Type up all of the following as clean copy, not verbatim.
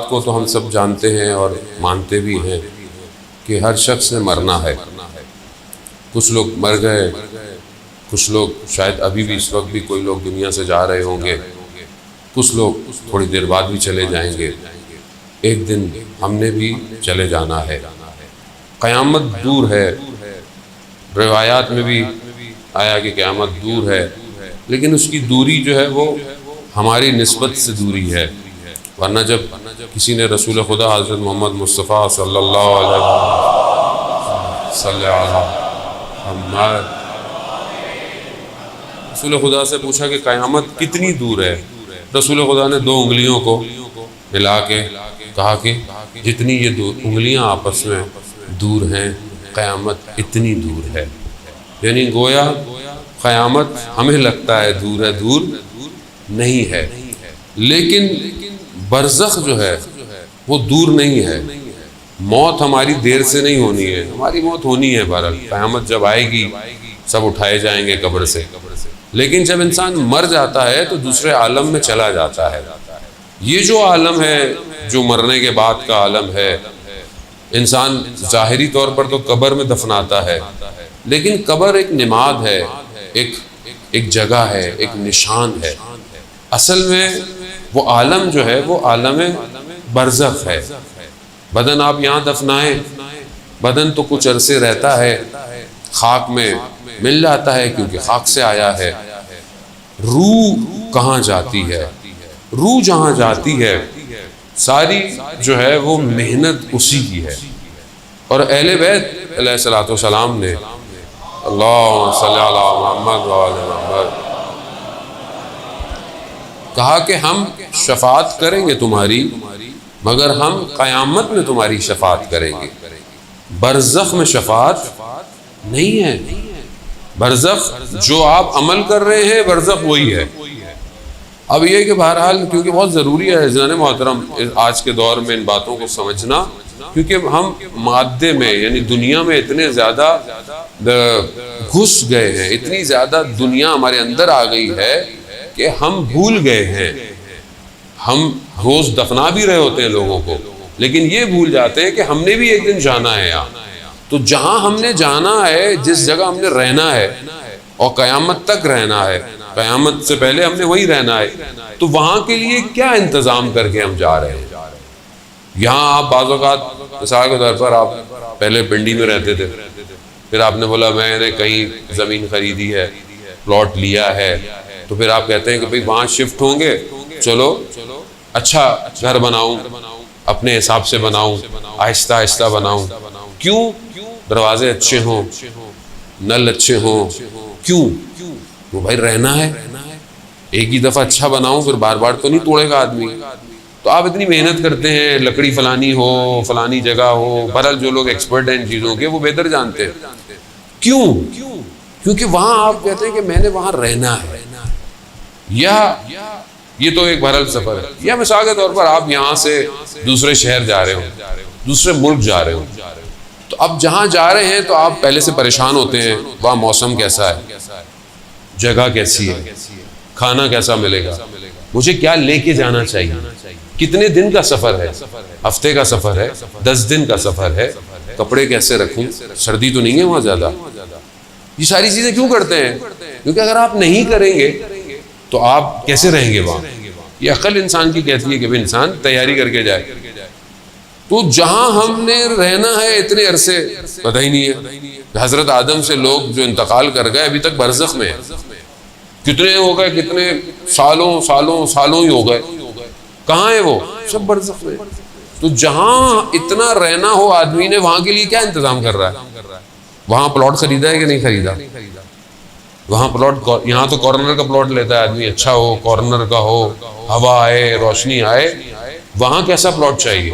بات کو تو ہم سب جانتے ہیں اور مانتے بھی ہیں کہ ہر شخص نے مرنا ہے. کچھ لوگ مر گئے، کچھ لوگ شاید ابھی بھی اس وقت بھی کوئی لوگ دنیا سے جا رہے ہوں گے، کچھ لوگ تھوڑی دیر بعد بھی چلے جائیں گے. ایک دن ہم نے بھی چلے جانا ہے. قیامت دور ہے، روایات میں بھی آیا کہ قیامت دور ہے، لیکن اس کی دوری جو ہے وہ ہماری نسبت سے دوری ہے. ورنہ جب کسی نے رسول خدا حضرت محمد مصطفیٰ صلی اللہ علیہ وسلم رسول خدا سے پوچھا کہ قیامت کتنی دور ہے، رسول خدا نے 2 انگلیوں کو ملا کے کہا کہ جتنی یہ 2 انگلیاں آپس میں دور ہیں قیامت اتنی دور ہے. یعنی گویا قیامت ہمیں لگتا ہے دور نہیں ہے، لیکن برزخ جو ہے وہ دور نہیں ہے. موت ہماری دیر سے نہیں ہونی ہے، ہماری موت ہونی ہے. بہرحال قیامت جب آئے گی سب اٹھائے جائیں گے قبر سے، لیکن جب انسان مر جاتا ہے تو دوسرے عالم میں چلا جاتا ہے. یہ جو عالم ہے، جو مرنے کے بعد کا عالم ہے، انسان ظاہری طور پر تو قبر میں دفناتا ہے، لیکن قبر ایک نماد ہے، ایک جگہ ہے، ایک نشان ہے. اصل میں وہ عالم جو ہے وہ عالم برزخ ہے. بدن آپ یہاں دفنائیں، بدن تو کچھ عرصے رہتا ہے، خاک میں مل جاتا ہے کیونکہ خاک سے آیا ہے. روح کہاں جاتی ہے؟ روح جہاں جاتی ہے ساری جو ہے وہ محنت اسی کی ہے. اور اہل بیت علیہ الصلوۃ والسلام نے اللہم صلی علی محمد وعلی محمد کہا کہ ہم شفاعت کریں گے تمہاری، مگر ہم قیامت میں تمہاری شفاعت کریں گے. برزخ میں شفاعت نہیں ہے. برزخ جو آپ عمل کر رہے ہیں برزخ وہی ہے. اب یہ کہ بہرحال کیونکہ بہت ضروری ہے عزیزان محترم آج کے دور میں ان باتوں کو سمجھنا، کیونکہ ہم مادے میں یعنی دنیا میں اتنے زیادہ گھس گئے ہیں، اتنی زیادہ دنیا ہمارے اندر آ گئی ہے کہ ہم بھول گئے ہیں. ہم روز دفنا بھی رہے ہوتے ہیں لوگوں کو، لیکن یہ بھول جاتے ہیں کہ ہم نے بھی ایک دن جانا ہے یہاں. تو جہاں ہم نے جانا ہے، جس جگہ ہم نے رہنا ہے اور قیامت تک رہنا ہے، قیامت سے پہلے ہم نے وہی رہنا ہے، تو وہاں کے لیے کیا انتظام کر کے ہم جا رہے ہیں. یہاں آپ بعض اوقات مثال کے طور پر آپ پہلے پنڈی میں رہتے تھے، پھر آپ نے بولا میں نے کہیں زمین خریدی ہے، پلاٹ لیا ہے، تو پھر آپ کہتے ہیں کہ بھئی وہاں شفٹ ہوں گے، چلو اچھا گھر بناؤں، اپنے حساب سے بناؤں، آہستہ آہستہ بناؤں. کیوں؟ دروازے اچھے ہوں، نل اچھے ہوں. کیوں؟ وہ بھائی رہنا ہے، ایک ہی دفعہ اچھا بناؤں پھر بار بار تو نہیں توڑے گا آدمی. تو آپ اتنی محنت کرتے ہیں، لکڑی فلانی ہو، فلانی جگہ ہو. بہرحال جو لوگ ایکسپرٹ ہیں ان چیزوں کے وہ بہتر جانتے ہیں. کیوں؟ کیونکہ وہاں آپ کہتے ہیں کہ میں نے وہاں رہنا ہے. یا یہ تو ایک بہرحال سفر ہے. یا مثال کے طور پر آپ یہاں سے دوسرے شہر جا رہے ہو، دوسرے ملک جا رہے ہو، تو اب جہاں جا رہے ہیں تو آپ پہلے سے پریشان ہوتے ہیں، وہاں موسم کیسا ہے، جگہ کیسی ہے، کھانا کیسا ملے گا، مجھے کیا لے کے جانا چاہیے، کتنے دن کا سفر ہے، ہفتے کا سفر ہے، 10 دن کا سفر ہے، کپڑے کیسے رکھوں، سردی تو نہیں ہے وہاں زیادہ. یہ ساری چیزیں کیوں کرتے ہیں؟ کیونکہ اگر آپ نہیں کریں گے تو آپ کیسے رہیں گے وہاں. یہ عقل انسان کی کہتی ہے کہ بھی انسان تیاری کر کے جائے. تو جہاں ہم نے رہنا ہے اتنے عرصے پتہ ہی نہیں ہے. حضرت آدم سے لوگ جو انتقال کر گئے ابھی تک برزخ میں کتنے ہو گئے، کتنے سالوں سالوں سالوں ہی ہو گئے. کہاں ہے وہ؟ سب برزخ میں. تو جہاں اتنا رہنا ہو آدمی نے وہاں کے لیے کیا انتظام کر رہا ہے؟ وہاں پلاٹ خریدا ہے کہ نہیں خریدا؟ وہاں پلاٹ، یہاں تو کارنر کا پلاٹ لیتا ہے آدمی، اچھا ہو، کارنر کا ہو، ہوا آئے، روشنی آئے. وہاں کیسا پلاٹ چاہیے؟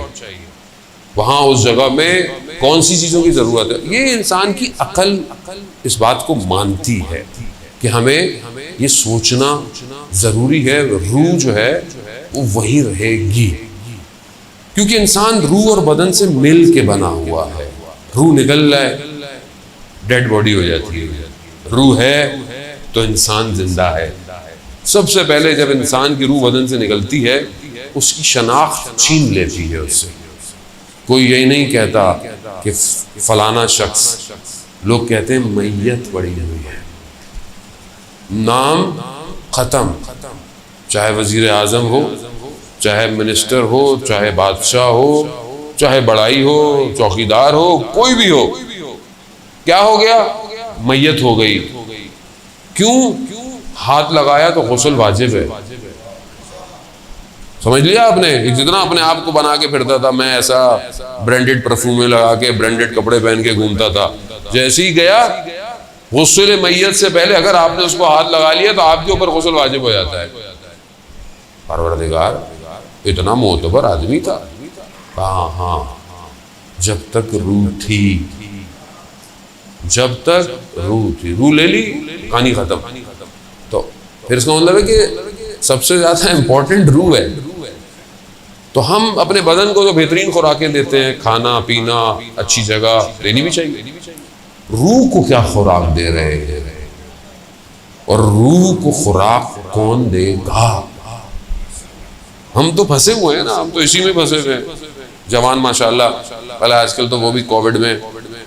وہاں اس جگہ میں کون سی چیزوں کی ضرورت ہے؟ یہ انسان کی عقل اس بات کو مانتی ہے کہ ہمیں یہ سوچنا ضروری ہے. روح جو ہے وہ وہی رہے گی، کیونکہ انسان روح اور بدن سے مل کے بنا ہوا ہے. روح نکل جائے ڈیڈ باڈی ہو جاتی ہے، روح ہے تو انسان زندہ ہے. سب سے پہلے جب انسان کی روح بدن سے نکلتی ہے اس کی شناخت چھین لیتی ہے اس سے. کوئی یہی نہیں کہتا کہ فلانا شخص، لوگ کہتے ہیں میت پڑی ہوئی ہے، نام ختم. چاہے وزیر اعظم ہو، چاہے منسٹر ہو، چاہے بادشاہ ہو، چاہے بڑائی ہو، چوکیدار ہو، کوئی بھی ہو، کیا ہو گیا؟ میت ہو گئی. کیوں؟ ہاتھ لگایا تو غسل واجب ہے. سمجھ لیا آپ نے؟ جتنا اپنے آپ کو بنا کے پھرتا تھا میں ایسا برانڈڈ پرفیوم لگا کے برانڈڈ کپڑے پہن کے گھومتا تھا، جیسے ہی گیا غسل میت سے پہلے اگر آپ نے اس کو ہاتھ لگا لیا تو آپ کے اوپر غسل واجب ہو جاتا ہے. پروردگار اتنا معتبر آدمی تھا. ہاں جب تک روح تھی، جب تک روح تھی، روح لے لی کہانی ختم. تو پھر اس کا مطلب ہے کہ سب سے زیادہ امپورٹنٹ روح ہے. تو ہم اپنے بدن کو جو بہترین خوراکیں دیتے ہیں، کھانا پینا، اچھی جگہ دینی بھی چاہیے. روح کو کیا خوراک دے رہے ہیں اور روح کو خوراک کون دے گا؟ ہم تو پھنسے ہوئے ہیں نا، ہم تو اسی میں پھنسے ہوئے ہیں. جوان ماشاءاللہ پہلے، آج کل تو وہ بھی کووڈ میں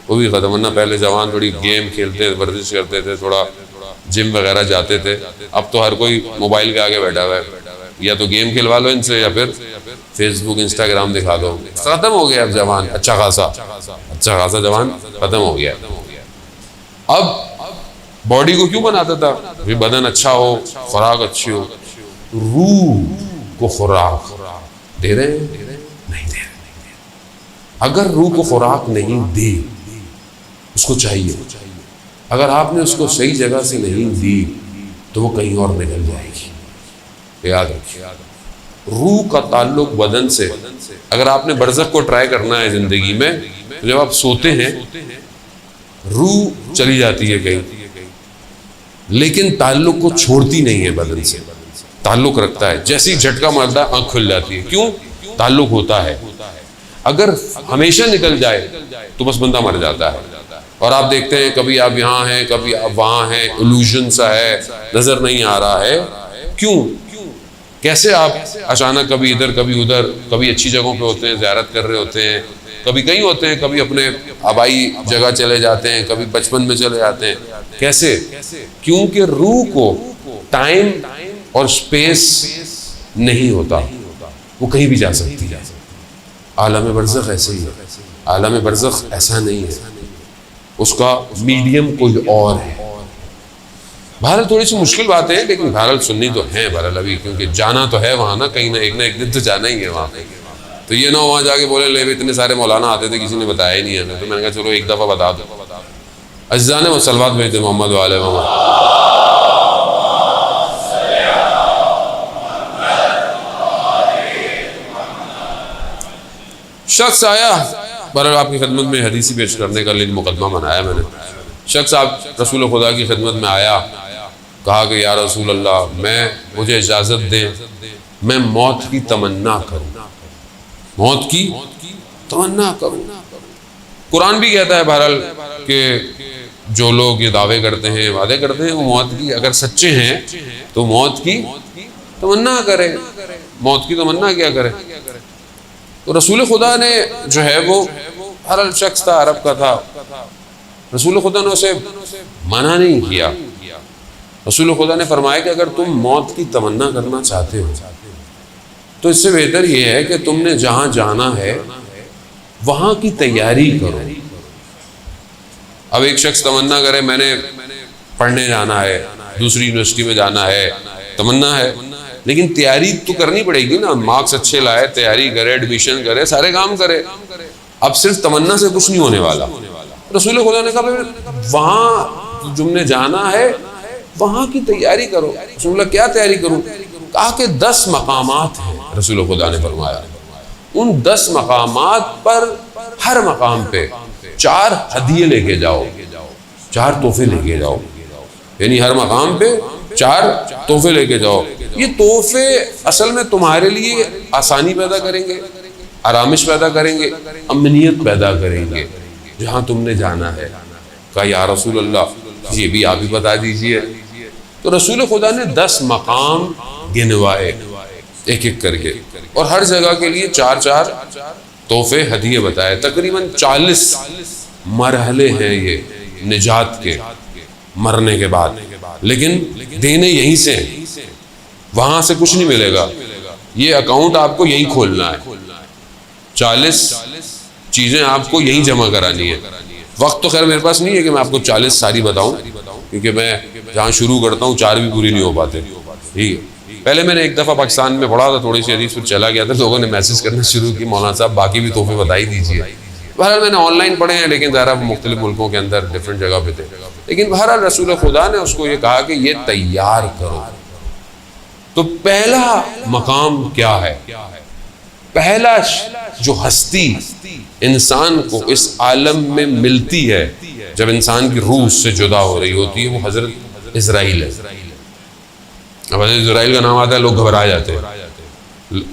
وہ بھی ختم، ورنہ پہلے جوان تھوڑی گیم کھیلتے، ورزش کرتے تھے، تھوڑا جم وغیرہ جاتے تھے. اب تو ہر کوئی موبائل کے آگے بیٹھا ہوا ہے، یا تو گیم کھلوا لو ان سے یا پھر فیس بک انسٹاگرام دکھا دو. ختم ہو گیا اب جوان، اچھا خاصا جوان ختم ہو گیا. اب باڈی کو کیوں بناتا تھا؟ بدن اچھا ہو، خوراک اچھی ہو. روح کو خوراک دے رہے ہیں؟ نہیں دے رہے. اگر روح کو خوراک نہیں دی، اس کو چاہیے، اگر آپ نے اس کو صحیح جگہ سے نہیں دی تو وہ کہیں اور نکل جائے گی. یاد رکھیے، روح کا تعلق بدن سے. اگر آپ نے برزخ کو ٹرائی کرنا ہے زندگی میں، تو جب آپ سوتے ہیں روح چلی جاتی ہے کہیں، لیکن تعلق کو چھوڑتی نہیں ہے، بدن سے تعلق رکھتا ہے. جیسے ہی جھٹکا مارتا ہے آنکھ کھل جاتی ہے. کیوں؟ تعلق ہوتا ہے. اگر ہمیشہ نکل جائے تو بس بندہ مر جاتا ہے. اور آپ دیکھتے ہیں کبھی آپ یہاں ہیں، کبھی آپ وہاں ہیں، illusion سا ہے، نظر نہیں آ رہا ہے. کیوں؟ کیسے آپ اچانک کبھی ادھر کبھی ادھر، کبھی اچھی جگہوں پہ ہوتے ہیں، زیارت کر رہے ہوتے ہیں، کبھی کہیں ہوتے ہیں، کبھی اپنے آبائی جگہ چلے جاتے ہیں، کبھی بچپن میں چلے جاتے ہیں. کیسے؟ کیونکہ روح کو ٹائم اور سپیس نہیں ہوتا، وہ کہیں بھی جا سکتی ہے. عالم برزخ ایسے ہی ہے. عالم برزخ ایسا نہیں ہے، اس کا میڈیم کوئی اور ہے. بہرحال تھوڑی سی مشکل بات ہے، لیکن بہرحال سننی تو ہے بہرحال ابھی، کیونکہ جانا تو ہے وہاں نا، کہیں نہ ایک دن تو جانا ہی ہے وہاں پہ. تو یہ نہ وہاں جا کے بولے لے اتنے سارے مولانا آتے تھے کسی نے بتایا ہی نہیں ہے. تو میں نے کہا چلو ایک دفعہ بتا دو. عزیزان و صلوات بھیجتے محمد وعلیہ محمد. شخص آیا، بہرحال آپ کی خدمت میں حدیثی پیش کرنے کا لیے مقدمہ بنایا میں نے. شخص آپ رسول خدا کی خدمت میں آیا، کہا کہ یا رسول اللہ مجھے اجازت دیں میں موت کی تمنا کروں، موت کی تمنا کروں. قرآن بھی کہتا ہے بہرحال کہ جو لوگ یہ دعوے کرتے ہیں، وعدے کرتے ہیں، وہ موت کی اگر سچے ہیں تو موت کی تمنا کرے. موت کی تمنا کیا کرے؟ تو رسول خدا نے جو ہے وہ ہر شخص تھا، عرب کا تھا، رسول خدا نے اسے منع نہیں کیا. رسول خدا نے فرمایا کہ اگر تم موت کی تمنا کرنا چاہتے ہو تو اس سے بہتر یہ ہے کہ تم نے جہاں جانا ہے وہاں کی تیاری کرو. اب ایک شخص تمنا کرے میں نے پڑھنے جانا ہے، دوسری یونیورسٹی میں جانا ہے، تمنا ہے، لیکن تیاری تو کرنی پڑے گی نا. مارکس اچھے لائے، تیاری کرے، ایڈمیشن کرے، سارے کام کرے. اب صرف تمنا سے کچھ نہیں ہونے والا. رسول خدا نے کہا وہاں تم نے جانا ہے وہاں کی تیاری کرو. رسول اللہ کیا تیاری کروں؟ کہا کہ 10 مقامات ہیں. رسول خدا نے فرمایا ان 10 مقامات پر ہر مقام پہ 4 ہدیے لے کے جاؤ، 4 تحفے لے کے جاؤ. یعنی ہر مقام پہ 4 تحفے لے کے جاؤ. یہ تحفے اصل میں تمہارے لیے آسانی پیدا کریں گے، آرامش پیدا کریں گے، امنیت پیدا کریں گے جہاں تم نے جانا ہے. کہا یا رسول اللہ یہ بھی آپ ہی بتا دیجئے. تو رسول خدا نے 10 مقام گنوائے ایک ایک کر کے، اور ہر جگہ کے لیے 4 تحفے ہدیے بتائے. تقریباً 40 مرحلے ہیں یہ نجات کے مرنے کے بعد، لیکن دینے یہیں سے ہیں، وہاں سے کچھ نہیں ملے گا. یہ اکاؤنٹ آپ کو یہیں کھولنا ہے، 40 چیزیں آپ کو یہیں جمع کرانی ہے. وقت تو خیر میرے پاس نہیں ہے کہ میں آپ کو 40 ساری بتاؤں، کیونکہ میں جہاں شروع کرتا ہوں 4 بھی پوری نہیں ہو پاتے. ٹھیک ہے، پہلے میں نے ایک دفعہ پاکستان میں پڑھا تھا تھوڑی سی حدیث، پھر چلا گیا تھا، لوگوں نے میسج کرنا شروع کی مولانا صاحب باقی بھی تحفے بتا ہی دیجیے. بہرحال میں نے آن لائن پڑھے ہیں، لیکن ظاہر مختلف ملکوں کے اندر ڈفرینٹ جگہ پہ تھے. لیکن بہرحال رسول خدا نے اس کو یہ کہا کہ یہ تیار کرو. تو پہلا مقام کیا ہے؟ پہلا جو ہستی انسان کو اس عالم میں ملتی ہے جب انسان کی روح سے جدا ہو رہی ہوتی ہے، وہ حضرت اسرائیل ہے. اب حضرت اسرائیل کا نام آتا ہے لوگ گھبرا جاتے ہیں،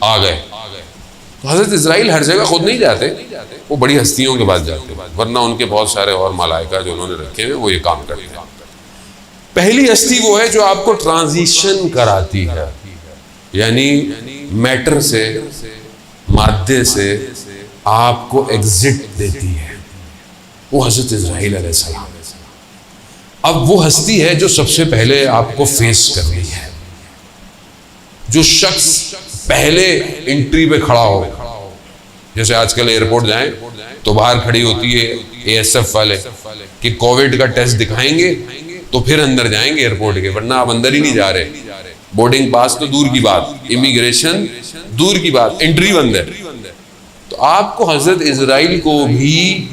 آ گئے. تو حضرت اسرائیل ہر جگہ خود نہیں جاتے، وہ بڑی ہستیوں کے پاس جاتے ہیں، ورنہ ان کے بہت سارے اور ملائکہ جو انہوں نے رکھے ہیں وہ یہ کام کرتے ہیں. پہلی ہستی وہ ہے جو آپ کو ٹرانزیشن کراتی ہے، یعنی میٹر سے، مادے سے آپ کو ایگزٹ دیتی ہے، وہ حضرت اسرائیل علیہ السلام. اب وہ ہستی ہے جو سب سے پہلے آپ کو فیس کرنی ہے. جو شخص پہلے انٹری پہ کھڑا ہو، جیسے آج کل ایئرپورٹ جائیں تو باہر کھڑی ہوتی ہے اے ایس ایف والے کہ کووڈ کا ٹیسٹ دکھائیں گے تو پھر اندر جائیں گے ایئرپورٹ کے، ورنہ آپ اندر ہی نہیں جا رہے. بورڈنگ پاس تو دور کی بات، امیگریشن دور کی بات، انٹری بند ہے. تو آپ کو حضرت اسرائیل کو بھی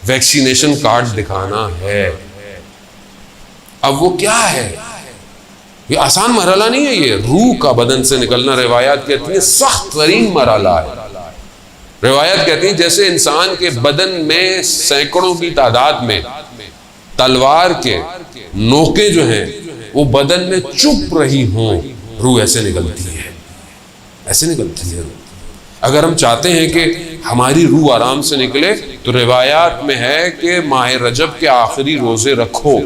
ویکسینیشن کارڈ دکھانا ہے. اب وہ کیا ہے؟ یہ آسان مرحلہ نہیں ہے، یہ روح کا بدن سے نکلنا روایات کہتی ہیں سخت ترین مرحلہ ہے. روایت کہتی ہیں جیسے انسان کے بدن میں سینکڑوں کی تعداد میں تلوار کے نوکیں جو ہیں وہ بدن میں چپ رہی ہوں، روح ایسے نکلتی ہے، ایسے نکلتی ہے روح. اگر ہم چاہتے ہیں کہ ہماری روح آرام سے نکلے تو روایات میں ہے کہ ماہ رجب کے آخری روزے رکھو،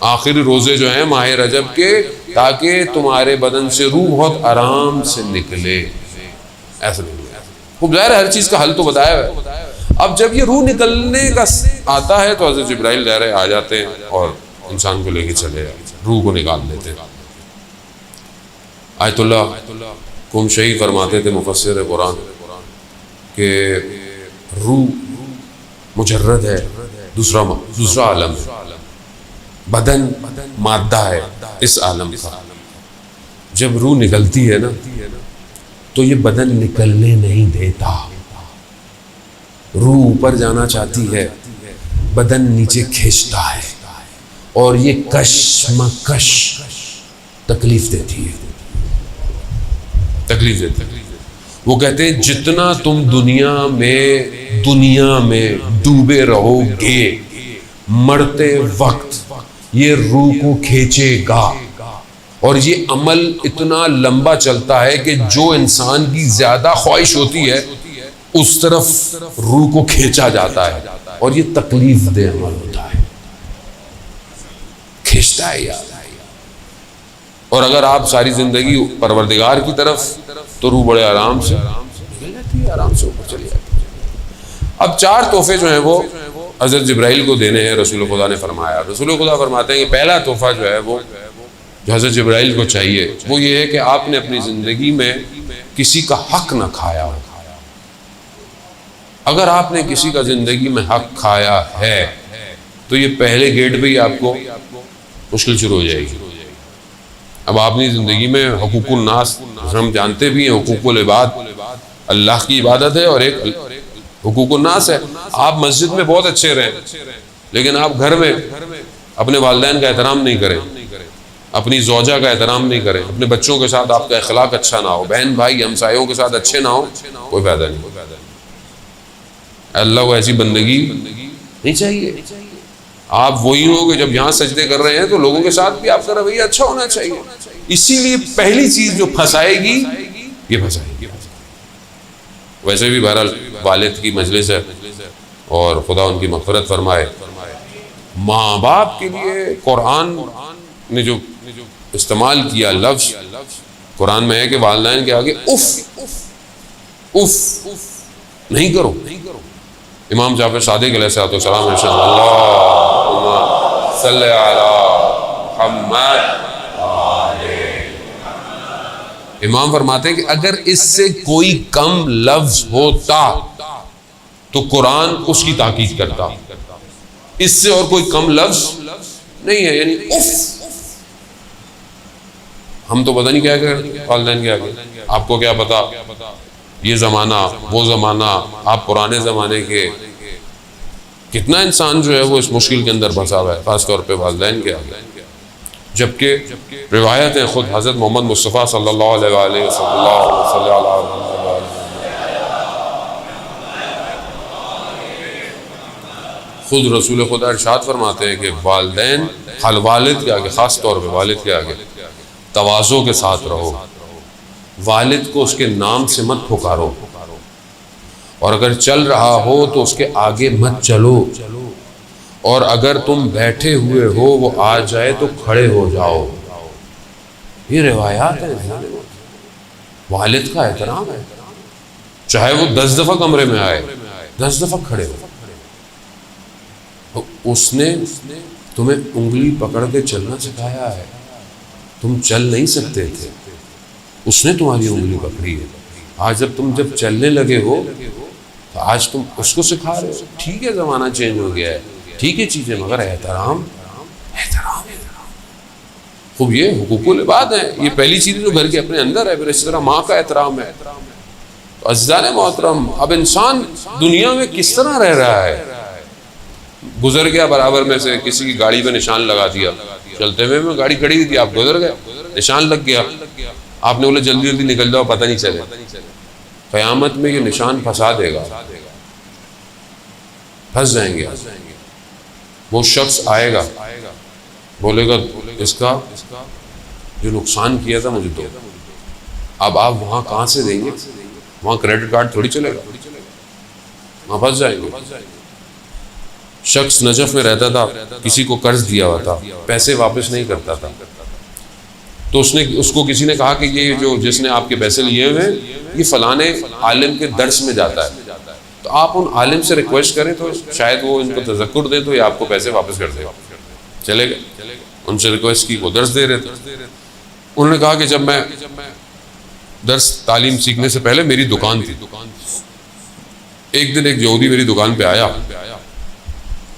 آخری روزے جو ہیں ماہ رجب کے، تاکہ تمہارے بدن سے روح بہت آرام سے نکلے. ایسا نہیں، خوب ظاہر ہر چیز کا حل تو بتایا ہے. اب جب یہ روح نکلنے کا آتا ہے تو حضرت جبرائیل ظاہر آ جاتے ہیں اور انسان کو لے کے چلے جاتے ہیں، روح کو نکال دیتے ہیں. آیت اللہ قمشی فرماتے تھے مفسر قرآن کہ روح مجرد ہے، دوسرا عالم ہے، بدن مادہ ہے اس عالم کا. جب روح نکلتی ہے نا تو یہ بدن نکلنے نہیں دیتا. روح اوپر جانا چاہتی ہے، بدن نیچے کھینچتا ہے، اور یہ کشمکش تکلیف دیتی ہے، تکلیف دیتی ہے. وہ کہتے ہیں جتنا تم دنیا میں ڈوبے رہو گے، مرتے وقت یہ روح کو کھینچے گا. اور یہ عمل اتنا لمبا چلتا ہے کہ جو انسان کی زیادہ خواہش ہوتی ہے اس طرف روح کو کھینچا جاتا ہے، اور یہ تکلیف دہ عمل ہوتا ہے، کھینچتا ہے یاد. اور اگر آپ ساری زندگی پروردگار کی طرف تو روح بڑے آرام سے نکل جاتی ہے، آرام سے اوپر چلی جاتی ہے. اب 4 تحفے جو ہیں وہ حضرت جبرائیل کو دینے ہیں. رسول خدا نے فرمایا، رسول خدا فرماتے ہیں کہ پہلا تحفہ جو ہے وہ جو حضرت جبرائیل کو چاہیے وہ یہ ہے کہ آپ نے اپنی زندگی میں کسی کا حق نہ کھایا ہو. اگر آپ نے کسی کا زندگی میں حق کھایا ہے تو یہ پہلے گیٹ پہ ہی آپ کو مشکل شروع ہو جائے گی. اب آپ نے زندگی میں حقوق الناس، ہم جانتے بھی ہیں حقوق العباد اللہ کی عبادت ہے اور ایک حقوق الناس ہے. آپ مسجد میں بہت اچھے رہیں لیکن آپ گھر میں اپنے والدین کا احترام نہیں کریں، اپنی زوجہ کا احترام نہیں کریں، اپنے بچوں کے ساتھ آپ کا اخلاق اچھا نہ ہو، بہن بھائی ہمسایوں کے ساتھ اچھے نہ ہو، کوئی فائدہ نہیں. اللہ کو ایسی بندگی نہیں چاہیے. آپ وہی ہو کہ جب یہاں سجدے کر رہے ہیں تو لوگوں کے ساتھ بھی آپ کا رویہ اچھا ہونا چاہیے. اسی لیے پہلی چیز جو پھنسائے گی یہ پھنسائے گی. ویسے بھی بہرحال والد کی مجلس ہے اور خدا ان کی مغفرت فرمائے. ماں باپ کے لیے قرآن نے جو استعمال کیا لفظ قرآن میں ہے کہ والدین کے آگے اف اف نہیں کرو. امام جعفر صادق علیہ السلام نے فرمایا اللہم صلی علی محمد. امام فرماتے ہیں کہ اگر اس سے کوئی کم لفظ ہوتا تو قرآن اس کی تاکید کرتا. اس سے اور کوئی کم لفظ نہیں ہے. یعنی اف ہم تو پتہ نہیں کیا کہ والدین کے آگے. آپ کو کیا پتا یہ زمانہ وہ زمانہ آپ پرانے زمانے کے. کتنا انسان جو ہے وہ اس مشکل کے اندر پھنسا ہوا ہے خاص طور پہ والدین کے آگے. جبکہ روایتیں خود حضرت محمد مصطفیٰ صلی اللہ علیہ وآلہ وسلم خود رسول خدا ارشاد فرماتے ہیں کہ والدین والد کے آگے خاص طور پہ والد کے آگے تواضع کے ساتھ رہو. والد کو اس کے نام سے مت پکارو اور اگر چل رہا ہو تو اس کے آگے مت چلو اور اگر تم بیٹھے ہوئے ہو وہ آ جائے تو کھڑے ہو جاؤ. یہ روایات ہیں. والد کا احترام ہے چاہے وہ 10 دفعہ کمرے میں آئے 10 دفعہ کھڑے ہو. اس نے تمہیں انگلی پکڑ کے چلنا سکھایا ہے. تم چل نہیں سکتے تھے اس نے تمہاری انگلی پکڑی ہے. آج جب چلنے لگے ہو تو آج تم اس کو سکھا رہے ہو. ٹھیک ہے زمانہ چینج ہو گیا ہے ٹھیک ہے چیزیں مگر احترام. خوب یہ حقوق العباد ہے. یہ پہلی چیز جو گھر کے اپنے اندر ہے. پھر اس طرح ماں کا احترام ہے. عزیزان محترم اب انسان دنیا میں کس طرح رہ رہا ہے. گزر گیا برابر میں سے کسی کی گاڑی پہ نشان لگا دیا. چلتے ہوئے میں گاڑی کھڑی تھی آپ گزر گئے نشان لگ گیا. آپ نے بولے جلدی جلدی نکل جاؤ پتہ نہیں چلے. قیامت میں یہ نشان پھنسا دے گا. پھنس جائیں گے. وہ شخص آئے گا بولے گا اس کا جو نقصان کیا تھا مجھے دو. اب آپ وہاں کہاں سے دیں گے. وہاں کریڈٹ کارڈ تھوڑی چلے گا. وہاں پھنس جائیں گے. شخص نجف میں رہتا تھا کسی کو قرض دیا ہوا تھا پیسے واپس نہیں کرتا تھا تو اس کو کسی نے کہا کہ یہ جو جس نے آپ کے پیسے لیے ہوئے ہیں یہ فلانے عالم کے درس میں جاتا ہے تو آپ ان عالم سے ریکویسٹ کریں تو شاید وہ ان کو تذکر دیں تو یہ آپ کو پیسے واپس کر دے. چلے گئے ان سے ریکویسٹ کی. وہ درس دے رہے تھے. انہوں نے کہا کہ جب میں درس تعلیم سیکھنے سے پہلے میری دکان تھی. ایک دن ایک یہودی میری دکان پہ آیا.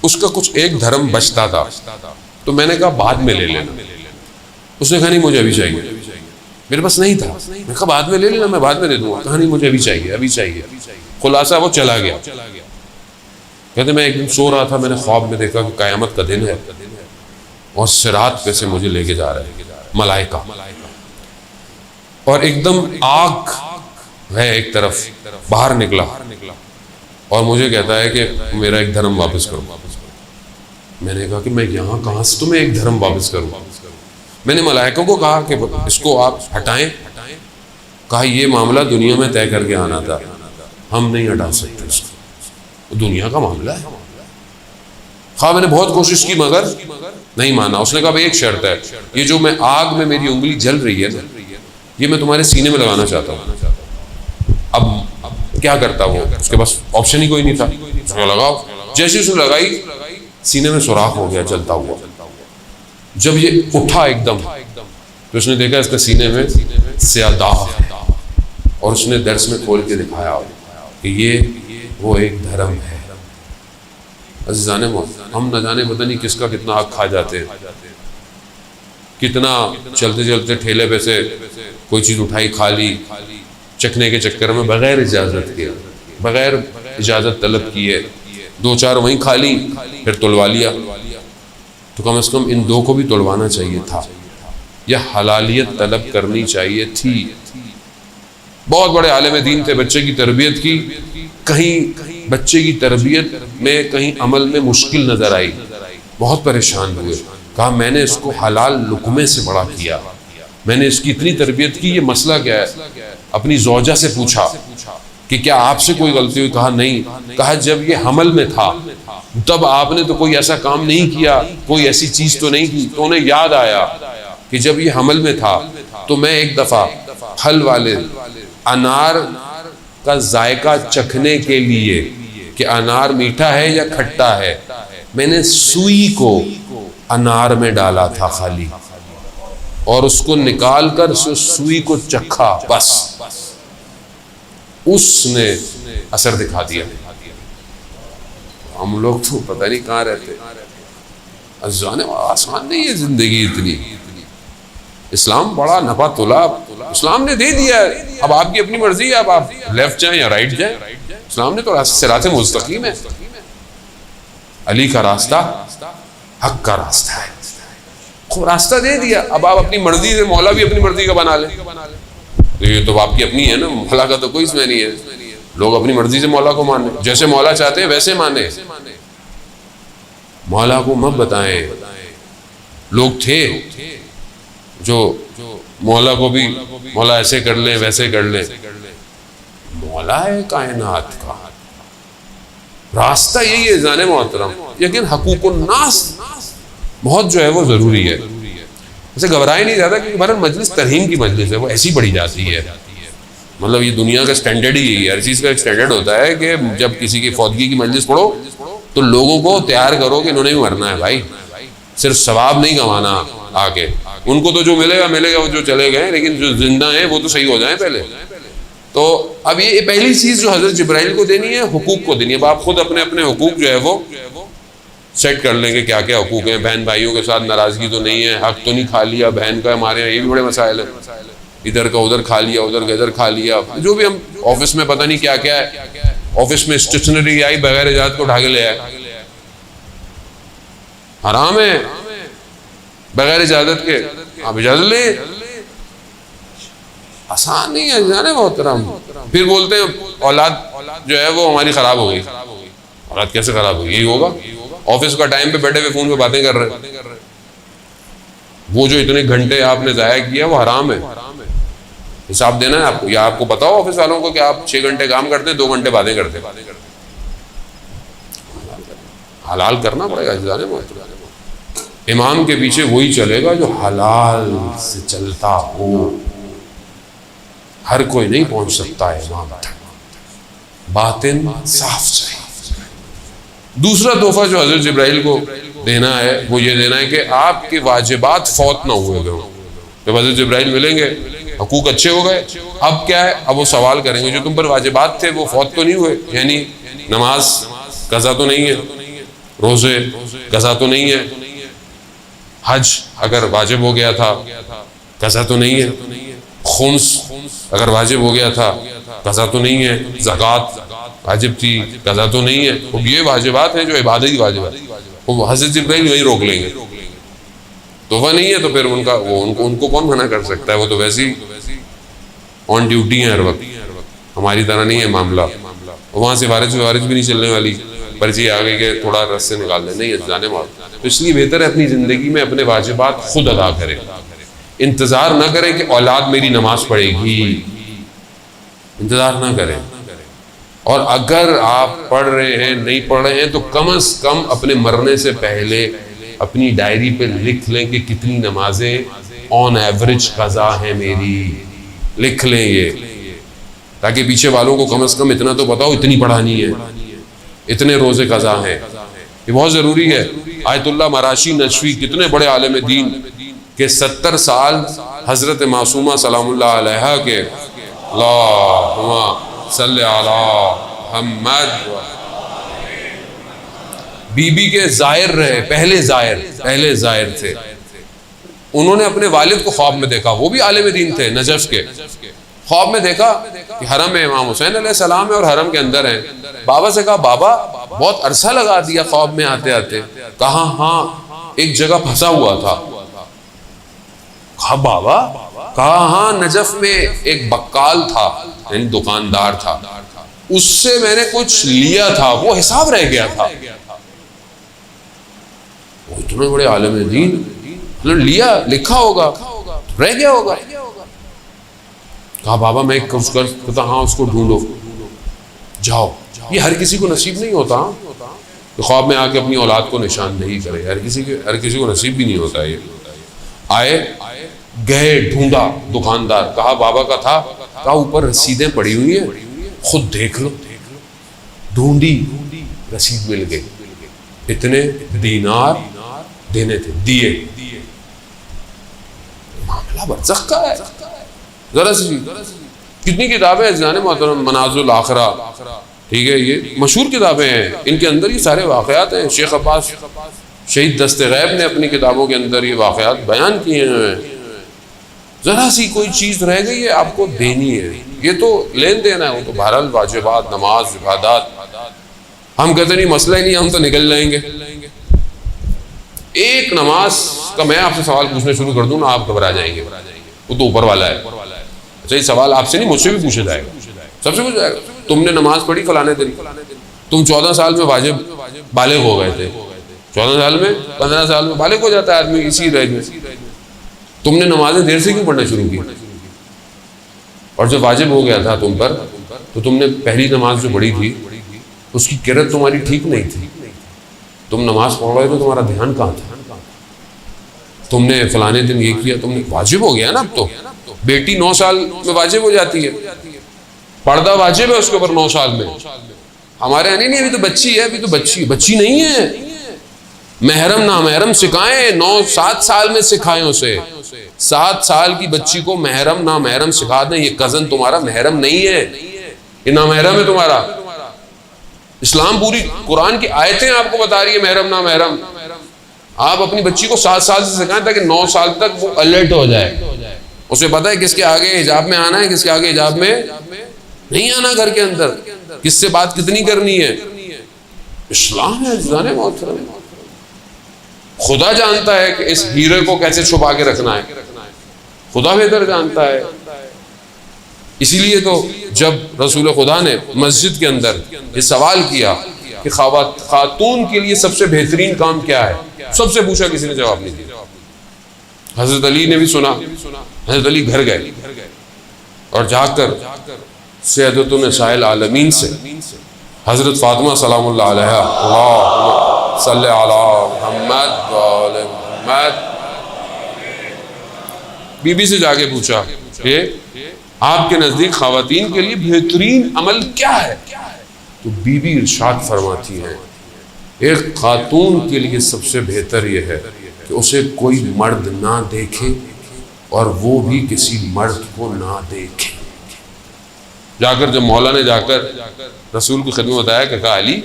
اس کا کچھ ایک دھرم بچتا تھا تو میں نے کہا بعد میں لے لینا. اس نے کہا نہیں مجھے ابھی چاہیے. میرے پاس نہیں تھا. میں کہا بعد میں لے لینا میں بعد میں دے دوں گا. کہا نہیں مجھے ابھی چاہیے ابھی چاہیے. خلاصہ وہ چلا گیا. کہتے میں ایک دن سو رہا تھا میں نے خواب میں دیکھا کہ قیامت کا دن ہے اور صراط پہ سے مجھے لے کے جا رہے ہیں ملائکہ اور ایک دم آگ ہے ایک طرف. باہر نکلا اور مجھے کہتا ہے کہ میرا ایک دھرم واپس کرو. میں نے کہا کہ میں یہاں کہاں سے تمہیں ایک دھرم واپس کروں. میں نے ملائکوں کو کہا کہ اس کو آپ ہٹائیں. کہا یہ معاملہ دنیا میں طے کر کے آنا تھا ہم نہیں ہٹا سکتے اس کو. دنیا کا معاملہ ہے. خواہ میں نے بہت کوشش کی مگر نہیں مانا. اس نے کہا ایک شرط ہے یہ جو میں آگ میں میری انگلی جل رہی ہے یہ میں تمہارے سینے میں لگانا چاہتا ہوں. اب کیا کرتا وہ اس کے پاس آپشن ہی کوئی نہیں تھا. اس نے لگاؤ. جیسے اس نے لگائی سینے میں سوراخ ہو گیا جلتا ہوا. جب یہ اٹھا ایک دم تو اس نے دیکھا اس کا سینے میں سیاہ داغ اور اس نے درس میں کھول کے دکھایا کہ یہ وہ ایک دھرم ہے. عزیزان ہم نہ جانے پتہ نہیں کس کا کتنا آگ کھا جاتے ہیں. کتنا چلتے چلتے ٹھیلے پہ سے کوئی چیز اٹھائی کھا لی چکھنے کے چکر میں بغیر اجازت کے بغیر اجازت طلب کیے 2-4 وہیں کھا لی پھر تلوا لیا. تو کم از کم ان 2 کو بھی تلوانا چاہیے تھا یا حلالیت طلب کرنی چاہیے تھی. بہت بڑے عالم دین تھے. بچے کی تربیت کی کہیں بچے کی تربیت میں کہیں عمل میں مشکل نظر آئی. بہت پریشان ہوئے. کہا میں نے اس کو حلال لقمے سے بڑا کیا. میں نے اس کی اتنی تربیت کی یہ مسئلہ کیا ہے. اپنی زوجہ سے پوچھا کہ کیا آپ سے کوئی غلطی ہوئی؟ کہا نہیں۔ کہا جب یہ حمل میں تھا تب آپ نے تو کوئی ایسا کام نہیں کیا، کوئی ایسی چیز تو نہیں کی؟ تو انہیں یاد آیا کہ جب یہ حمل میں تھا تو میں ایک دفعہ پھل والے انار کا ذائقہ چکھنے کے لیے کہ انار میٹھا ہے یا کھٹا ہے، میں نے سوئی کو انار میں ڈالا تھا خالی، اور اس کو نکال کر سوئی کو چکھا، بس اس نے اثر دکھا دیا۔ ہم لوگ تو پتہ نہیں کہاں رہتے۔ آسان نہیں ہے زندگی اتنی۔ اسلام بڑا نپا تلا، اسلام نے دے دیا ہے، اب آپ کی اپنی مرضی ہے، اب آپ لیفٹ جائیں یا رائٹ جائیں۔ اسلام نے تو صراط مستقیم ہے، علی کا راستہ حق کا راستہ ہے، خوب راستہ دے دیا، اب آپ اپنی مرضی سے، مولا بھی اپنی مرضی کا بنا لیں، تو یہ تو آپ کی اپنی ہے نا، مولا کا تو کوئی اس میں نہیں ہے۔ لوگ اپنی مرضی سے مولا کو مانیں، جیسے مولا چاہتے ہیں ویسے مانیں، مولا کو مت بتائیں۔ لوگ تھے جو مولا کو بھی مولا ایسے کر لیں ویسے کر لیں، مولا ہے کائنات کا، راستہ یہی ہے جانے محترم۔ لیکن حقوق الناس بہت جو ہے وہ ضروری ہے، اسے گھبرائے نہیں جاتا، کیونکہ ہمارا مجلس ترہیم کی مجلس ہے، وہ ایسی پڑھی جاتی ہے، مطلب یہ دنیا کا سٹینڈرڈ ہی یہی ہے، ہر چیز کا ایک سٹینڈرڈ ہوتا ہے کہ جب کسی کی فوتگی کی مجلس پڑھو تو لوگوں کو تیار کرو کہ انہوں نے بھی مرنا ہے بھائی، صرف ثواب نہیں کمانا آگے، ان کو تو جو ملے گا ملے گا، وہ جو چلے گئے، لیکن جو زندہ ہیں وہ تو صحیح ہو جائیں پہلے۔ تو اب یہ پہلی چیز جو حضرت جبرائیل کو دینی ہے، حقوق کو دینی ہے۔ اب آپ خود اپنے اپنے حقوق جو ہے وہ سیٹ کر لیں گے، کیا کیا حقوق ہیں، بہن بھائیوں کے ساتھ ناراضگی تو نہیں ہے، حق تو نہیں کھا لیا بہن کا، ہمارے یہاں یہ بھی بڑے مسائل ہیں، ادھر کا ادھر کھا لیا، ادھر کا ادھر کھا لیا، جو بھی ہم آفس میں پتہ نہیں کیا کیا ہے، آفس میں اسٹیشنری آئی بغیر اجازت کو اٹھا کے لے آئے، حرام ہے بغیر اجازت کے، آپ اجازت لیں، آسان نہیں ہے جانے محترم۔ پھر بولتے ہیں اولاد جو ہے وہ ہماری خراب ہو گئی، اولاد کیسے خراب ہوگی؟ یہی ہوگا، آفس کا ٹائم پہ بیٹھے ہوئے فون پہ باتیں کر رہے، وہ جو اتنے گھنٹے آپ نے ضائع کیا وہ حرام ہے، حساب دینا ہے آپ کو، یا آپ کو بتاؤ آفس والوں کو کہ آپ 6 گھنٹے کام کرتے ہیں، 2 گھنٹے باتیں کرتے ہیں، حلال کرنا پڑے گا جانے محترم۔ امام کے پیچھے وہی چلے گا جو حلال سے چلتا ہو، ہر کوئی نہیں پہنچ سکتا ہے امام تک، باطن صاف چاہیے۔ دوسرا تحفہ جو حضرت جبرائیل کو دینا ہے وہ یہ دینا ہے کہ آپ کے واجبات فوت نہ ہوئے گئے ہوں۔ جب حضرت جبرائیل ملیں گے، حقوق اچھے ہو گئے، اب کیا ہے، اب وہ سوال کریں گے جو تم پر واجبات تھے وہ فوت تو نہیں ہوئے، یعنی نماز قضا تو نہیں ہے، روزے قضا تو نہیں ہے، حج اگر واجب ہو گیا تھا قضا تو نہیں ہے، خمس اگر واجب ہو گیا تھا قضا تو نہیں ہے، زکوٰۃ واجب تھی قضا تو نہیں ہے۔ اب یہ واجبات ہیں جو عبادتی واجبات، وہ حضرت جبرائیل وہی روک لیں گے، تحفہ نہیں ہے تو پھر ان کو کون منع کر سکتا ہے، وہ تو ویسے ہی آن ڈیوٹی ہیں ہر وقت، ہماری طرح نہیں ہے معاملہ، وہاں سے وارث بھی نہیں چلنے والی، پرچی آ گئی کہ تھوڑا رس سے نکال دیں، نہیں ہے جانے معاف۔ تو اس لیے بہتر ہے اپنی زندگی میں اپنے واجبات خود ادا کریں، انتظار نہ کریں کہ اولاد میری نماز پڑھے گی، انتظار نہ کریں، اور اگر آپ پڑھ رہے ہیں نہیں پڑھ رہے ہیں تو کم از کم اپنے مرنے سے پہلے اپنی ڈائری پہ لکھ لیں کہ کتنی نمازیں آن ایوریج قضا ہیں میری، لکھ لیں یہ، تاکہ پیچھے والوں کو کم از کم اتنا تو بتاؤ اتنی پڑھانی ہے، اتنے روزے قضا ہیں، یہ بہت ضروری ہے۔ آیت اللہ مراشی نشوی کتنے بڑے عالم دین کہ 70 سال حضرت معصومہ سلام اللہ علیہا کے اللہم صلی علی محمد بی بی کے زائر رہے، پہلے زائر تھے، انہوں نے اپنے والد کو خواب میں دیکھا، وہ بھی عالم دین تھے نجف کے، خواب میں دیکھا کہ حرم میں امام حسین علیہ السلام ہے اور حرم کے اندر ہیں، بابا سے کہا بابا بہت عرصہ لگا دیا خواب میں آتے آتے، کہا ہاں ایک جگہ پھنسا ہوا تھا، کہا بابا، کہا ہاں نجف میں ایک بکال تھا، یعنی دکاندار تھا، اس سے میں نے کچھ لیا تھا، وہ حساب رہ گیا تھا، وہ اتنے بڑے عالم دین، لیا لکھا ہوگا رہ گیا ہوگا، کہا بابا میں کہا ہاں اس کو ڈھونڈو، جاؤ. یہ ہر کسی کو نصیب نہیں ہوتا کہ خواب میں آ کے اپنی اولاد کو نشاندہی کرے. ہر کسی کو نصیب بھی نہیں ہوتا. یہ آئے گئے, ڈھونڈا دکاندار, کہا بابا کا تھا, کہا اوپر رسیدیں پڑی ہوئی ہیں, خود دیکھ لو. ڈھونڈی, رسید مل گئی, اتنے دینار دینے تھے, دیے. معاملہ برزخ کا ہے. ذرا سی کتنی کتابیں ہیں جانے محترم, منازل الاخرہ, ٹھیک ہے, یہ مشہور کتابیں ہیں, ان کے اندر یہ سارے واقعات ہیں. شیخ عباس شہید دست غیب نے اپنی کتابوں کے اندر یہ واقعات بیان کیے ہیں. ذرا سی کوئی چیز رہ گئی ہے آپ کو دینی ہے, یہ تو لین دین ہے, وہ تو بہرحال واجبات, نماز, عبادات. ہم کہتے نہیں مسئلہ ہی نہیں, ہم تو نکل جائیں گے. ایک نماز کا میں آپ سے سوال پوچھنا شروع کر دوں نا, آپ گھبرا جائیں گے. وہ تو اوپر والا ہے. اچھا, یہ سوال آپ سے نہیں, مجھ سے بھی پوچھا جائے گا, سب سے پوچھا جائے گا. تم نے نماز پڑھی فلانے دن, تم 14 سال میں واجب بالغ ہو گئے تھے, 14 سال میں 15 سال میں بالغ ہو جاتا ہے آدمی اسی رینج میں. تم نے نمازیں دیر سے کیوں پڑھنا شروع کی؟ اور جب واجب ہو گیا تھا تم پر, تو تم نے پہلی نماز جو پڑھی تھی اس کی قرت تمہاری ٹھیک نہیں تھی. تم نماز پڑھ رہے تو تمہارا دھیان کہاں تھا؟ تم نے فلانے دن یہ کیا, تم نے واجب ہو گیا نا. اب تو بیٹی 9 سال میں واجب ہو جاتی ہے, پردہ واجب ہے اس کے اوپر 9 سال میں. ہمارے یہاں نہیں, ابھی تو بچی ہے, ابھی تو بچی نہیں ہے. محرم نامحرم سکھائیں, 7 سال میں سکھائیں اسے. 7 سال کی بچی کو محرم نامحرم سکھا دیں. یہ کزن تمہارا محرم نہیں ہے, یہ نامحرم ہے تمہارا. اسلام پوری قرآن کی آیتیں آپ کو بتا رہی ہے محرم نامحرم. آپ اپنی بچی کو 7 سال سے سکھائیں تاکہ 9 سال تک وہ الرٹ ہو جائے, اسے پتا ہے کس کے آگے حجاب میں آنا ہے, کس کے آگے حجاب میں نہیں آنا, گھر کے اندر کس سے بات کتنی کرنی ہے. اسلام ہے جانے محترم. خدا جانتا ہے کہ اس ہیرے کو کیسے چھپا کے رکھنا ہے, خدا بہتر جانتا ہے. اسی لیے تو جب رسول خدا نے مسجد کے اندر یہ سوال کیا کہ خاتون کے لیے سب سے بہترین کام کیا ہے, سب سے پوچھا, کسی نے جواب نہیں دیا. حضرت علی نے بھی سنا, حضرت علی گھر گئے اور جا کر سیدۃ النساء العالمین سے حضرت فاطمہ سلام اللہ علیہا, اللہم صلی علی محمد و آل محمد, بی بی سے جا کے پوچھا کہ آپ کے نزدیک خواتین کے لیے بہترین عمل کیا ہے؟ تو بی بی ارشاد فرماتی ہیں, ایک خاتون کے لیے سب سے بہتر یہ ہے کہ اسے کوئی مرد نہ دیکھے اور وہ بھی کسی مرد کو نہ دیکھے. جا کر جب مولا نے جا کر رسول کی خدمت بتایا کہ کہا علی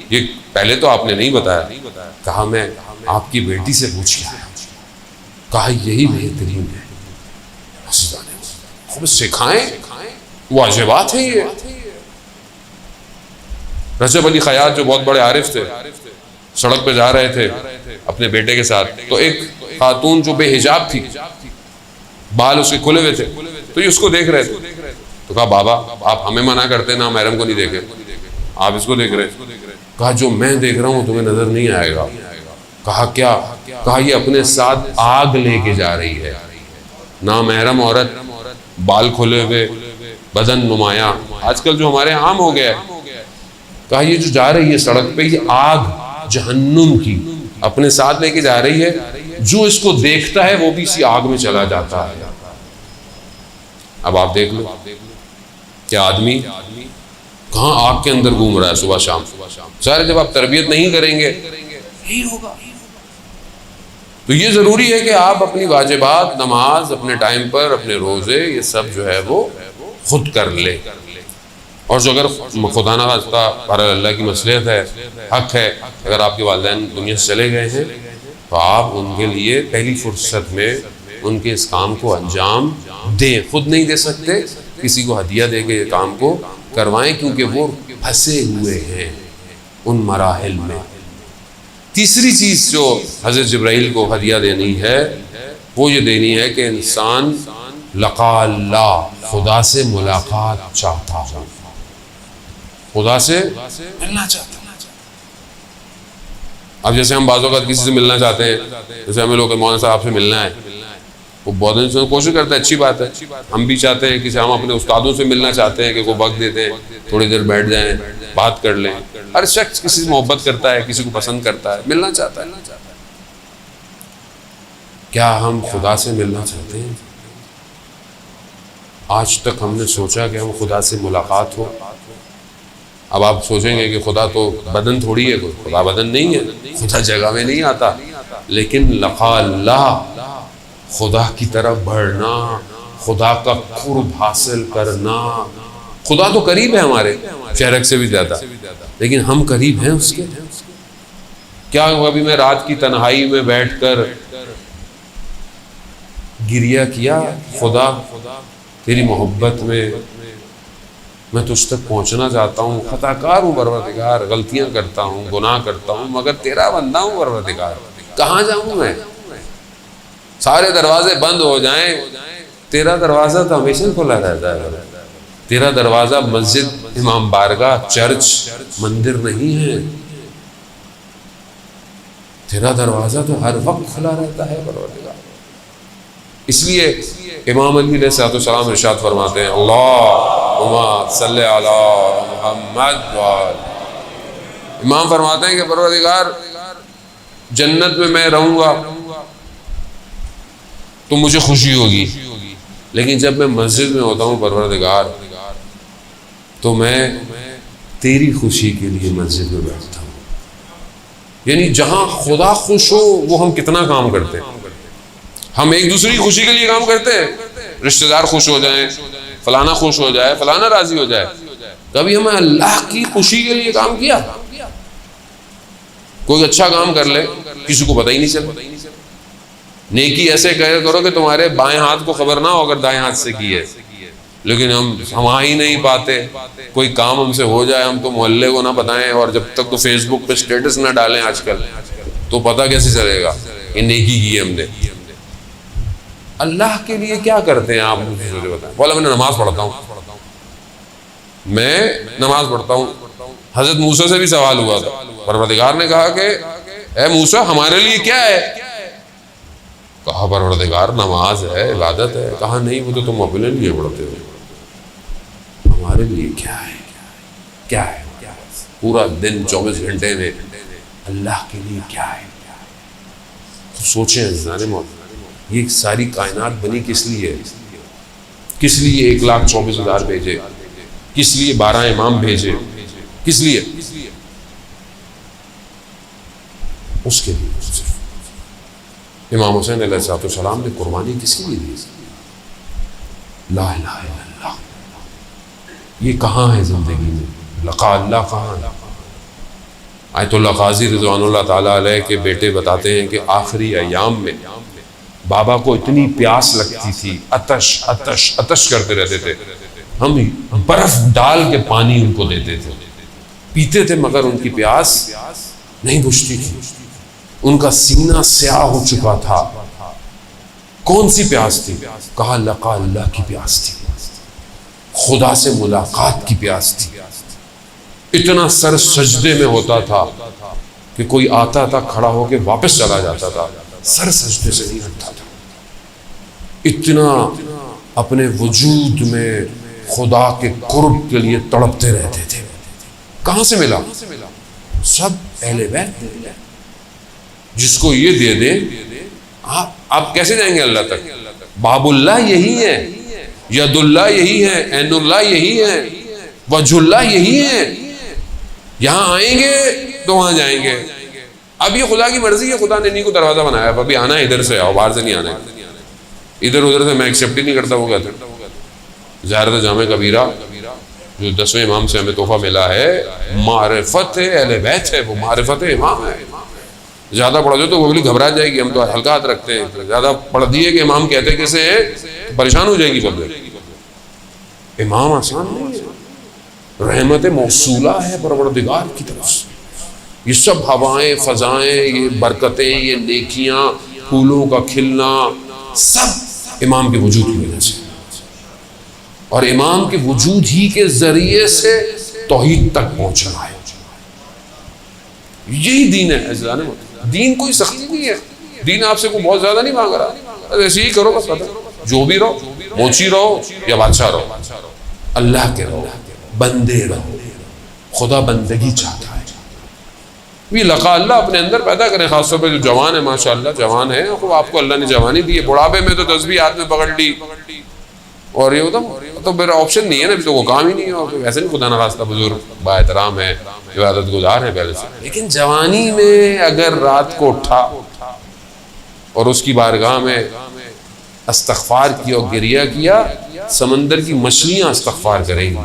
یہ پہلے تو آپ نے نہیں بتایا, کہا میں آپ کی بیٹی سے پوچھ کے آیا, کہا یہی بہترین ہے. خوب سکھائیں, واجبات ہیں یہ. رجب علی خیاط جو بہت بڑے عارف تھے, سڑک پہ جا رہے تھے اپنے بیٹے کے ساتھ, تو ایک خاتون جو بے حجاب تھی, بال اس کے کھلے ہوئے تھے, تو یہ اس کو دیکھ رہے تھے. تو کہا بابا آپ ہمیں منع کرتے نا محرم کو نہیں دیکھے, آپ اس کو دیکھ رہے. کہا جو میں دیکھ رہا ہوں تمہیں نظر نہیں آئے گا. کہا کیا؟ کہا یہ اپنے ساتھ آگ لے کے جا رہی ہے. نامحرم عورت, بال کھلے ہوئے, بدن نمایاں, آج کل جو ہمارے عام ہو گیا ہے. کہا یہ جو جا رہی ہے سڑک پہ, یہ آگ جہنم کی اپنے ساتھ لے کے جا رہی ہے. جو اس کو دیکھتا ہے وہ بھی اسی آگ میں چلا جاتا ہے. اب آپ دیکھ لو کہ آدمی کہاں آگ کے اندر گھوم رہا ہے صبح شام. ظاہر جب آپ تربیت نہیں کریں گے یہی ہوگا. تو یہ ضروری ہے کہ آپ اپنی واجبات, نماز اپنے ٹائم پر, اپنے روزے, یہ سب جو ہے وہ خود کر لے. اور جو اگر خدا نہ خواستہ بہرحال اللہ کی مصلحت ہے, حق ہے, اگر آپ کے والدین دنیا سے چلے گئے ہیں تو آپ ان کے لیے پہلی فرصت میں ان کے اس کام کو انجام دیں. خود نہیں دے سکتے, کسی کو ہدیہ دے کے یہ کام کو کروائیں, کیونکہ وہ پھنسے ہوئے ہیں ان مراحل میں. تیسری چیز جو حضرت جبرائیل کو ہدیہ دینی ہے وہ یہ دینی ہے کہ انسان لقا اللہ, خدا سے ملاقات چاہتا ہو, خدا سے ملنا چاہتا ہوں. اب جیسے ہم بعض اوقات کسی سے ملنا چاہتے ہیں, جیسے ہمیں لوگ مولانا صاحب سے ملنا ہے, وہ بہت انسان کوشش کرتا ہے، اچھی بات ہے، ہم بھی چاہتے ہیں کسی، ہم اپنے استادوں سے ملنا چاہتے ہیں کہ وہ وقت دیتے ہیں، تھوڑی دیر بیٹھ جائیں، بات کر لیں. ہر شخص کسی سے محبت کرتا ہے، کسی کو پسند کرتا ہے، ملنا چاہتا ہے. کیا ہم خدا سے ملنا چاہتے ہیں؟ آج تک ہم نے سوچا کہ ہم خدا سے ملاقات ہو؟ اب آپ سوچیں گے کہ خدا تو بدن تھوڑی ہے، کوئی خدا بدن نہیں ہے، خدا جگہ میں نہیں آتا. لیکن لقاء اللہ، خدا کی طرف بڑھنا، خدا کا قرب حاصل کرنا. خدا تو قریب ہے ہمارے شہرک سے بھی زیادہ، لیکن ہم قریب ہیں اس کے. کیا ابھی میں رات کی تنہائی میں بیٹھ کر گریہ کیا، خدا تیری محبت میں تجھ تک پہنچنا چاہتا ہوں، خطا کار ہوں پروردگار، غلطیاں کرتا ہوں، گناہ کرتا ہوں، مگر تیرا بندہ ہوں پروردگار، کہاں جاؤں میں؟ سارے دروازے بند ہو جائیں، تیرا دروازہ تو ہمیشہ کھلا رہتا ہے. تیرا دروازہ مسجد، امام بارگاہ، چرچ، مندر نہیں ہے. تیرا دروازہ تو ہر وقت کھلا رہتا ہے پروردگار. اس لیے امام علی علیہ السلام ارشاد فرماتے ہیں، اللہم صلی علی محمد وآل. امام فرماتے ہیں کہ پروردگار جنت میں میں رہوں گا تو مجھے خوشی ہوگی، لیکن جب میں مسجد میں ہوتا ہوں پروردگار تو میں تیری خوشی کے لیے مسجد میں بیٹھتا ہوں. یعنی جہاں خدا خوش ہو وہ ہم کتنا کام کرتے ہیں. ہم ایک دوسرے کی خوشی کے لیے کام کرتے ہیں، رشتہ دار خوش ہو جائیں، فلانا خوش ہو جائے، فلانا راضی ہو جائے. کبھی ہمیں اللہ کی خوشی کے لیے کام کیا؟ کوئی اچھا کام کر لے، کسی کو پتہ ہی نہیں چلتا. نیکی ایسے کرو کہ تمہارے بائیں ہاتھ کو خبر نہ ہو اگر دائیں ہاتھ سے کی ہے. لیکن ہم آ ہی نہیں پاتے. کوئی کام ہم سے ہو جائے ہم تو محلے کو نہ بتائیں، اور جب تک تو فیس بک پہ اسٹیٹس نہ ڈالیں آج کل تو پتہ کیسے چلے گا کہ نیکی کی ہم نے. اللہ کے لیے کیا کرتے ہیں آپ مجھے بتائیں. بولا میں نماز پڑھتا ہوں، میں نماز پڑھتا ہوں. حضرت موسیٰ سے بھی سوال ہوا تھا، پروردگار نے کہا کہ اے موسیٰ ہمارے لیے کیا ہے؟ کہا پروردگار نماز ہے، عبادت ہے. کہا نہیں، وہ تو تم اپنے لیے پڑھتے ہو، ہمارے لیے کیا ہے؟ کیا ہے پورا دن 24 گھنٹے میں اللہ کے لیے کیا ہے؟ سوچیں عزیزان مولانا، یہ ساری کائنات بنی کس لیے؟ کس لیے 1,24,000 بھیجے؟ کس لیے 12 امام بھیجے؟ کس لیے؟ اس کے لیے. امام حسین علیہ السلام نے قربانی کس کے لیے دی؟ لا الہ الا اللہ. یہ کہاں ہے زندگی میں؟ لقاء اللہ کہاں ہے؟ آیت اللہ قاضی رضوان اللہ تعالیٰ علیہ کے بیٹے بتاتے ہیں کہ آخری ایام میں بابا کو اتنی پیاس لگتی تھی، عطش کرتے رہتے تھے. ہم برف ڈال کے پانی ان کو دیتے تھے، پیتے تھے، مگر ان کی پیاس نہیں بجھتی تھی. ان کا سینہ سیاہ ہو چکا تھا. کون سی پیاس تھی؟ کہا لقاء اللہ کی پیاس تھی، خدا سے ملاقات کی پیاس تھی. اتنا سر سجدے میں ہوتا تھا کہ کوئی آتا تھا کھڑا ہو کے واپس چلا جاتا تھا، سر سجدے سے نہیں ہٹتا تھا. اتنا اپنے وجود میں خدا کے قرب کے لیے تڑپتے رہتے تھے. کہاں سے ملا؟ سب اہل بیت. جس کو یہ دے دیں آپ کیسے جائیں گے اللہ تک؟ باب اللہ یہی ہے، ید اللہ یہی ہے، عین اللہ یہی ہے، وجہ اللہ یہی ہے. یہاں آئیں گے تو وہاں جائیں گے. اب یہ خدا کی مرضی ہے، خدا نے نہیں کو دروازہ بنایا. ابھی آنا ہے ادھر سے آؤ، باہر سے نہیں آنا ہے. ادھر ادھر سے میں ایکسیپٹ ہی نہیں کرتا. وہ کہتے ہیں زیارت جامع کبیرہ جو 10ویں امام سے ہمیں تحفہ ملا ہے، معرفت اہل بیت ہے، وہ معرفت امام ہے. زیادہ پڑھ دو تو وہ بھی گھبرا جائے گی. ہم تو ہلکا ہاتھ رکھتے ہیں. زیادہ پڑھ دیے کہ امام کہتے کیسے ہیں تو پریشان ہو جائے گی پبلک. امام آسان نہیں ہے، رحمت موصولہ ہے پروردگار کی طرف سے. یہ سب ہوائیں، فضائیں، یہ برکتیں، یہ نیکیاں، پھولوں کا کھلنا، سب امام کے وجود کی وجہ سے. اور امام کے وجود ہی کے ذریعے سے توحید تک پہنچنا ہے. یہی دین ہے. دین کوئی سختی نہیں ہے. دین آپ سے کوئی بہت زیادہ نہیں مانگ رہا. ایسے ہی کرو بس، جو بھی رہو، موچی رہو یا بادشاہ رہو، اللہ کے رہو، بندے رہو، خدا بندگی چاہتا ہے۔ یہ لقا اللہ اپنے اندر پیدا کریں، خاص طور پہ جو جوان ہے، ماشاءاللہ جوان ہے، آپ کو اللہ نے جوانی دی ہے، بڑھاپے میں تو تسبیح ہاتھ میں پکڑ لی اور یہ ہوتا تو میرا آپشن نہیں ہے نا، ابھی تو وہ کام ہی نہیں ہے، ویسے نہیں خدا نخواستہ بزرگ با احترام ہے، عبادت گزار ہے پہلے سے، لیکن جوانی میں اگر رات کو اٹھا اور اس کی بارگاہ میں استغفار کیا اور گریہ کیا، سمندر کی مچھلیاں استغفار کریں گی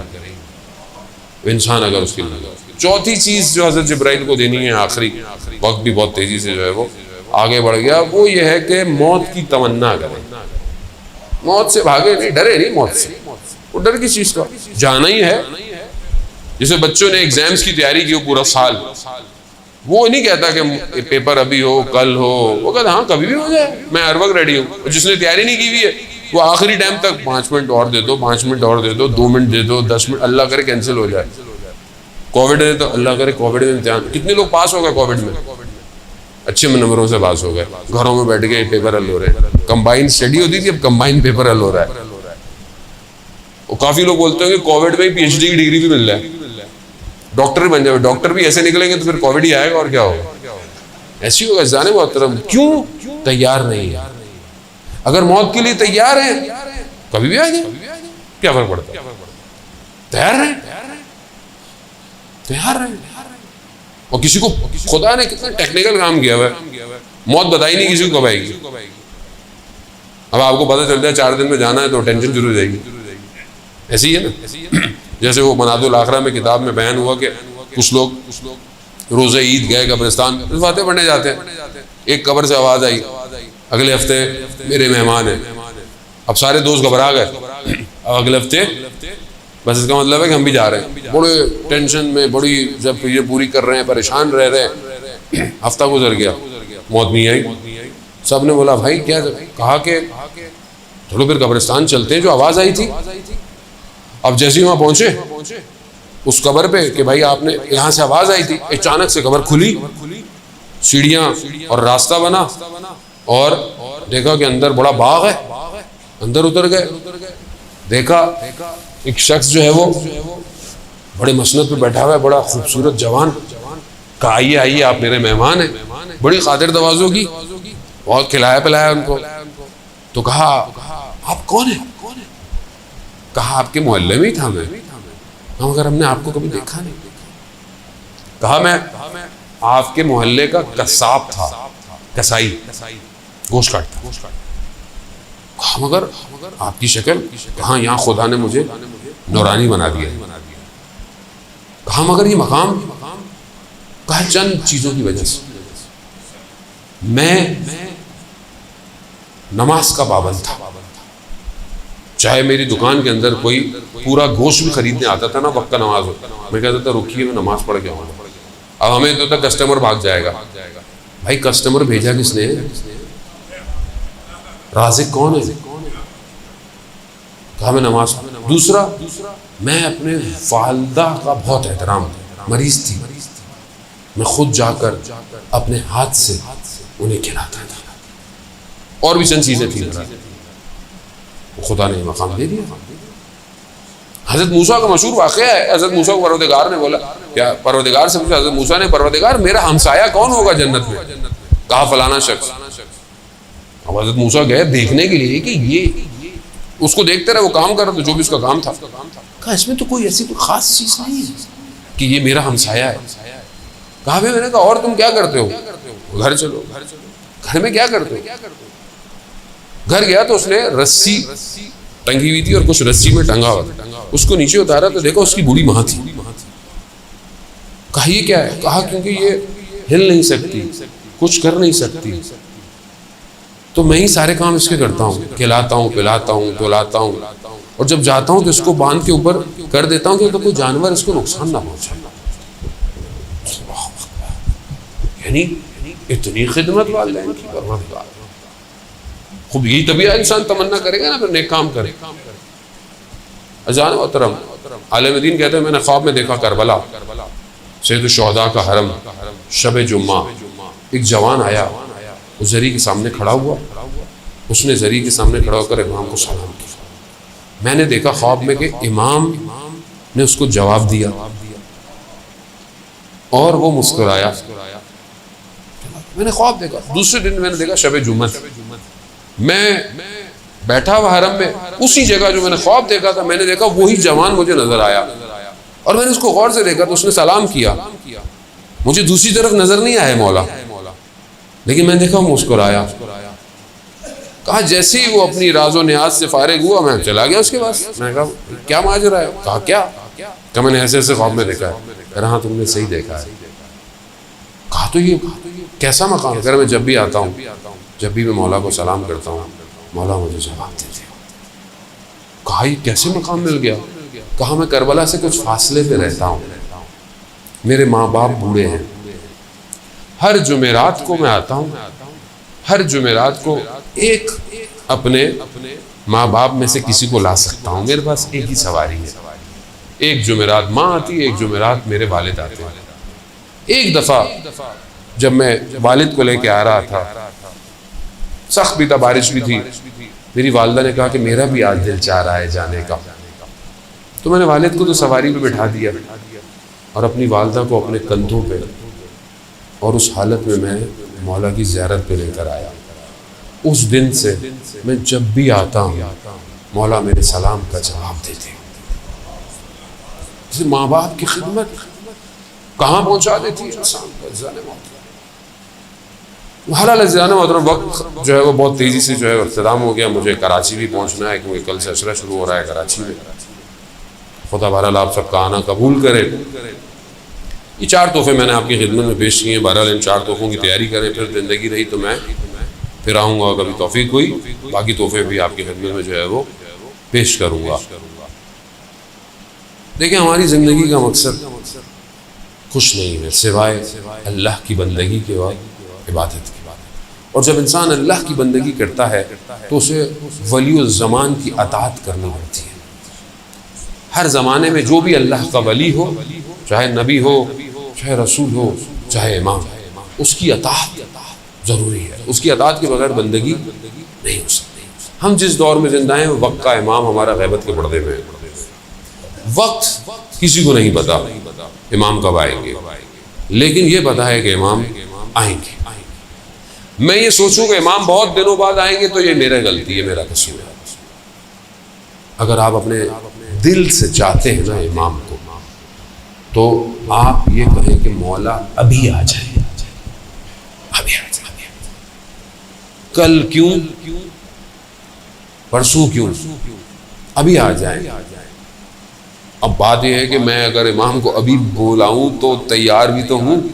انسان اگر اس کی نظر۔ چوتھی چیز جو حضرت جبرائیل کو دینی ہے، آخری، وقت بھی بہت تیزی سے جو ہے وہ آگے بڑھ گیا، وہ یہ ہے کہ موت کی تمنا کریں، موت سے بھاگے نہیں، ڈرے نہیں موت سے، وہ ڈر کس چیز کا، جانا ہی ہے۔ جیسے بچوں نے ایگزامز کی تیاری کی ہو پورا سال، وہ نہیں کہتا کہ پیپر ابھی ہو کل ہو، وہ کہتا ہاں کبھی بھی ہو جائے، میں ہر وقت ریڈی ہوں۔ جس نے تیاری نہیں کی ہوئی ہے وہ آخری ٹائم تک 5 منٹ اور دے دو، 5 منٹ اور دے دو، 2 منٹ دے دو، 10 منٹ، اللہ کرے کینسل ہو جائے۔ کووڈ ہے تو اللہ کرے کووڈ میں امتحان، کتنے لوگ پاس ہو گئے کووڈ میں، اچھے نمبروں سے پاس ہو گئے، گھروں میں بیٹھ کے پیپر حل ہو رہے ہیں، کمبائن اسٹڈی ہوتی تھی اب کمبائن پیپر حل ہو رہا ہے۔ اور کافی لوگ بولتے ہیں کہ کووڈ میں پی ایچ ڈی کی ڈگری بھی مل رہا ہے، ڈاکٹر بن جائے، ڈاکٹر بھی ایسے نکلیں گے تو پھر کووڈ ہی آئے گا اور کیا ہوگا، ایسی ہوگا۔ جانے محترم کیوں تیار نہیں ہے؟ اگر موت کے لیے تیار ہیں کبھی بھی آ جائے، کیا فرق پڑتا ہے، تیار رہیں، تیار رہیں۔ اور کسی کو خدا نے کتنا ٹیکنیکل کام کیا ہوا ہے، موت بتائی نہیں کسی کو کب آئے گی۔ اب آپ کو پتہ چل جائے 4 دن میں جانا ہے تو ٹینشن شروع ہو جائے گی، ایسی ہے نا۔ جیسے وہ مناد الاخرہ میں کتاب میں بیان ہوا کہ کچھ لوگ روزہ عید گئے قبرستان، فاتحہ پڑھنے جاتے ہیں، ایک قبر سے آواز آئی اگلے ہفتے میرے مہمان ہیں، اب سارے دوست گھبرا گئے، اب اگلے ہفتے بس اس کا مطلب ہے کہ ہم بھی جا رہے ہیں، بڑے ٹینشن میں، بڑی جب یہ پوری کر رہے ہیں، پریشان رہ رہے ہیں، ہفتہ گزر گیا، موت نہیں آئی۔ سب نے بولا بھائی کیا، کہا کہ چلو پھر قبرستان چلتے ہیں جو آواز آئی تھی۔ اب جیسے ہی وہاں پہنچے اس قبر پہ کہ بھائی آپ نے یہاں سے آواز آئی تھی، اچانک سے قبر کھلی، سیڑھیاں اور راستہ بنا، اور دیکھا کہ اندر بڑا باغ ہے، اندر اتر گئے، دیکھا ایک شخص جو ہے وہ بڑے مسند پہ بیٹھا ہوا ہے، بڑا خوبصورت جوان، کہا آئیے آئیے آپ میرے مہمان ہیں، بڑی خاطر تواضع کی، بہت کھلایا پلایا ان کو۔ تو کہا آپ کون ہیں؟ کہا آپ کے محلے میں ہی تھا میں، مگر ہم نے آپ کو کبھی دیکھا نہیں۔ کہا میں آپ کے محلے کا قصاب تھا، کسائی، گوشت کاٹتا۔ کہا مگر آپ کی شکل، کہاں یہاں خدا نے مجھے نورانی بنا دیا۔ کہا مگر یہ مقام، کہا چند چیزوں کی وجہ سے، میں نماز کا پابند تھا، چاہے میری دکان کے اندر کوئی پورا گوشت بھی خریدنے آتا تھا نا، وقت کا نماز ہو، میں کہتا تھا رکیے میں نماز پڑھ کے آؤں گا۔ اب ہمیں تو تک کسٹمر بھاگ جائے گا، بھائی کسٹمر بھیجا کس نے، رازق کون ہے؟ کہا میں نماز۔ دوسرا، میں اپنے والدہ کا بہت احترام، مریض تھی، میں خود جا کر اپنے ہاتھ سے انہیں کھلاتا تھا، اور بھی چند چیزیں تھیں، خدا نے مقام دے دیا۔ حضرت موسیٰ کا مشہور واقعہ ہے، حضرت موسیٰ کو پروردگار نے بولا، کیا پروردگار سے پوچھا حضرت موسیٰ نے، پروردگار میرا ہمسایہ کون ہوگا جنت میں؟ کہا فلانا شخص۔ اب حضرت موسیٰ گئے دیکھنے کے لیے کہ یہ اس کو دیکھتے رہے، وہ کام کر رہا تھا جو بھی اس کا کام تھا۔ کہا اس میں تو کوئی ایسی کوئی خاص چیز نہیں ہے کہ یہ میرا ہمسایہ ہے۔ کہا میں نے کہا اور تم کیا کرتے ہو؟ گھر چلو۔ گھر میں کیا کرتے ہو؟ گھر گیا تو اس نے رسی ٹنگی ہوئی تھی اور کچھ رسی میں ٹنگا ہوا تھا، اس کو نیچے اتارا تو دیکھا اس کی بوڑھی ماں تھی۔ کہا یہ کیا ہے؟ کہا کیونکہ یہ ہل نہیں سکتی، کچھ کر نہیں سکتی، تو میں ہی سارے کام اس کے کرتا ہوں، کھلاتا ہوں، پلاتا ہوں، دھلاتا ہوں، اور جب جاتا ہوں تو اس کو باندھ کے اوپر کر دیتا ہوں کہ تو کوئی جانور اس کو نقصان نہ پہنچائے۔ یعنی اتنی خدمت والدین کی، پروردگار خوب، یہی طبیعہ انسان تمنا کرے گا نا پھر نیک کام کرے۔ اذان محترم، عالم دین کہتے ہیں میں نے خواب میں دیکھا کربلا، سید الشہداء کا حرم، شب جمعہ، ایک جوان آیا، اس زری کے سامنے کھڑا ہوا، اس نے زری کے سامنے کھڑا ہو کر امام کو سلام کیا. میں نے دیکھا خواب میں کہ امام نے اس کو جواب دیا اور وہ مسکرایا. میں نے خواب دیکھا. دوسرے دن میں نے دیکھا شب جمعہ، میں بیٹھا ہوا حرم میں، اسی جگہ جو میں نے خواب دیکھا تھا میں نے دیکھا وہی جوان مجھے نظر آیا اور میں نے اس کو غور سے دیکھا تو اس نے سلام کیا. مجھے دوسری طرف نظر نہیں آیا مولا، لیکن میں نے دیکھا وہ مسکرایا. کہا جیسے ہی وہ اپنی راز و نیاز سے فارغ ہوا میں چلا گیا اس کے پاس. میں نے کہا کیا ماجرا ہے؟ کہا کیا؟ کہ میں نے ایسے ایسے خواب میں دیکھا ہے. کہہ رہا ہاں تم نے صحیح دیکھا ہے. کہا تو یہ کیسا مقام ہے؟ کہہ رہا میں جب بھی آتا ہوں، جب بھی میں مولا کو سلام کرتا ہوں مولا مجھے جواب دیتے ہیں. کہا یہ کیسے مقام مل گیا؟ کہا میں کربلا سے کچھ فاصلے پہ رہتا ہوں، میرے ماں باپ بوڑھے ہیں، ہر جمعرات کو میں آتا ہوں، ہر جمعرات کو ایک اپنے ماں باپ میں سے کسی کو لا سکتا ہوں. میرے پاس ایک ہی سواری ہے. ایک جمعرات ماں آتی ہے، ایک جمعرات میرے والد آتے ہیں. ایک دفعہ جب میں والد کو لے کے آ رہا تھا، سخت بھی تھا، بارش بھی تھی، میری والدہ نے کہا کہ میرا بھی آج دل چاہ رہا ہے جانے کا. تو میں نے والد کو تو سواری پہ بٹھا دیا اور اپنی والدہ کو اپنے کندھوں پہ، اور اس حالت میں میں مولا کی زیارت پہ لے کر آیا. اس دن سے میں جب بھی آتا ہوں مولا میرے سلام کا جواب دیتے ہیں. ماں باپ کی خدمت کہاں پہنچا دیتی ہے انسان کو. حلال عزیزانہ محترم، وقت جو ہے وہ بہت تیزی سے جو ہے اختتام ہو گیا. مجھے کراچی بھی پہنچنا ہے کیونکہ کل سے عشرہ شروع ہو رہا ہے کراچی میں. خدا بہرحال آپ سب کا آنا قبول کرے. یہ 4 تحفے میں نے آپ کی خدمت میں پیش کیے ہیں. بہرحال ان 4 تحفوں کی تیاری کریں، پھر زندگی رہی تو میں پھر آؤں گا، کبھی توفیق ہوئی باقی تحفے بھی آپ کی خدمت میں جو ہے وہ پیش کروں گا. دیکھیں ہماری زندگی کا مقصد کچھ نہیں ہے سوائے اللہ کی بندگی کے بعد عبادت کی. اور جب انسان اللہ کی بندگی کرتا ہے تو اسے ولی الزمان کی اطاعت کرنی پڑتی ہے. ہر زمانے میں جو بھی اللہ کا ولی ہو، چاہے نبی ہو، چاہے رسول ہو، چاہے امام، اس کی اطاعت ضروری ہے. اس کی اطاعت کے بغیر بندگی نہیں ہو سکتی. ہم جس دور میں زندہ ہیں وقت کا امام ہمارا غیبت کے پردے میں ہے. وقت کسی کو نہیں پتا امام کب آئیں گے، لیکن یہ پتا ہے کہ امام آئیں گے. میں یہ سوچوں کہ امام بہت دنوں بعد آئیں گے تو یہ میرا غلطی ہے، میرا قصور ہے. اگر آپ اپنے دل سے چاہتے ہیں نا امام کو، تو آپ یہ کہیں کہ مولا ابھی آ جائے، ابھی آ جائے. کل کیوں، پرسوں کیوں، ابھی آ جائیں. اب بات یہ ہے کہ میں اگر امام کو ابھی بلاؤں تو تیار بھی تو ہوں،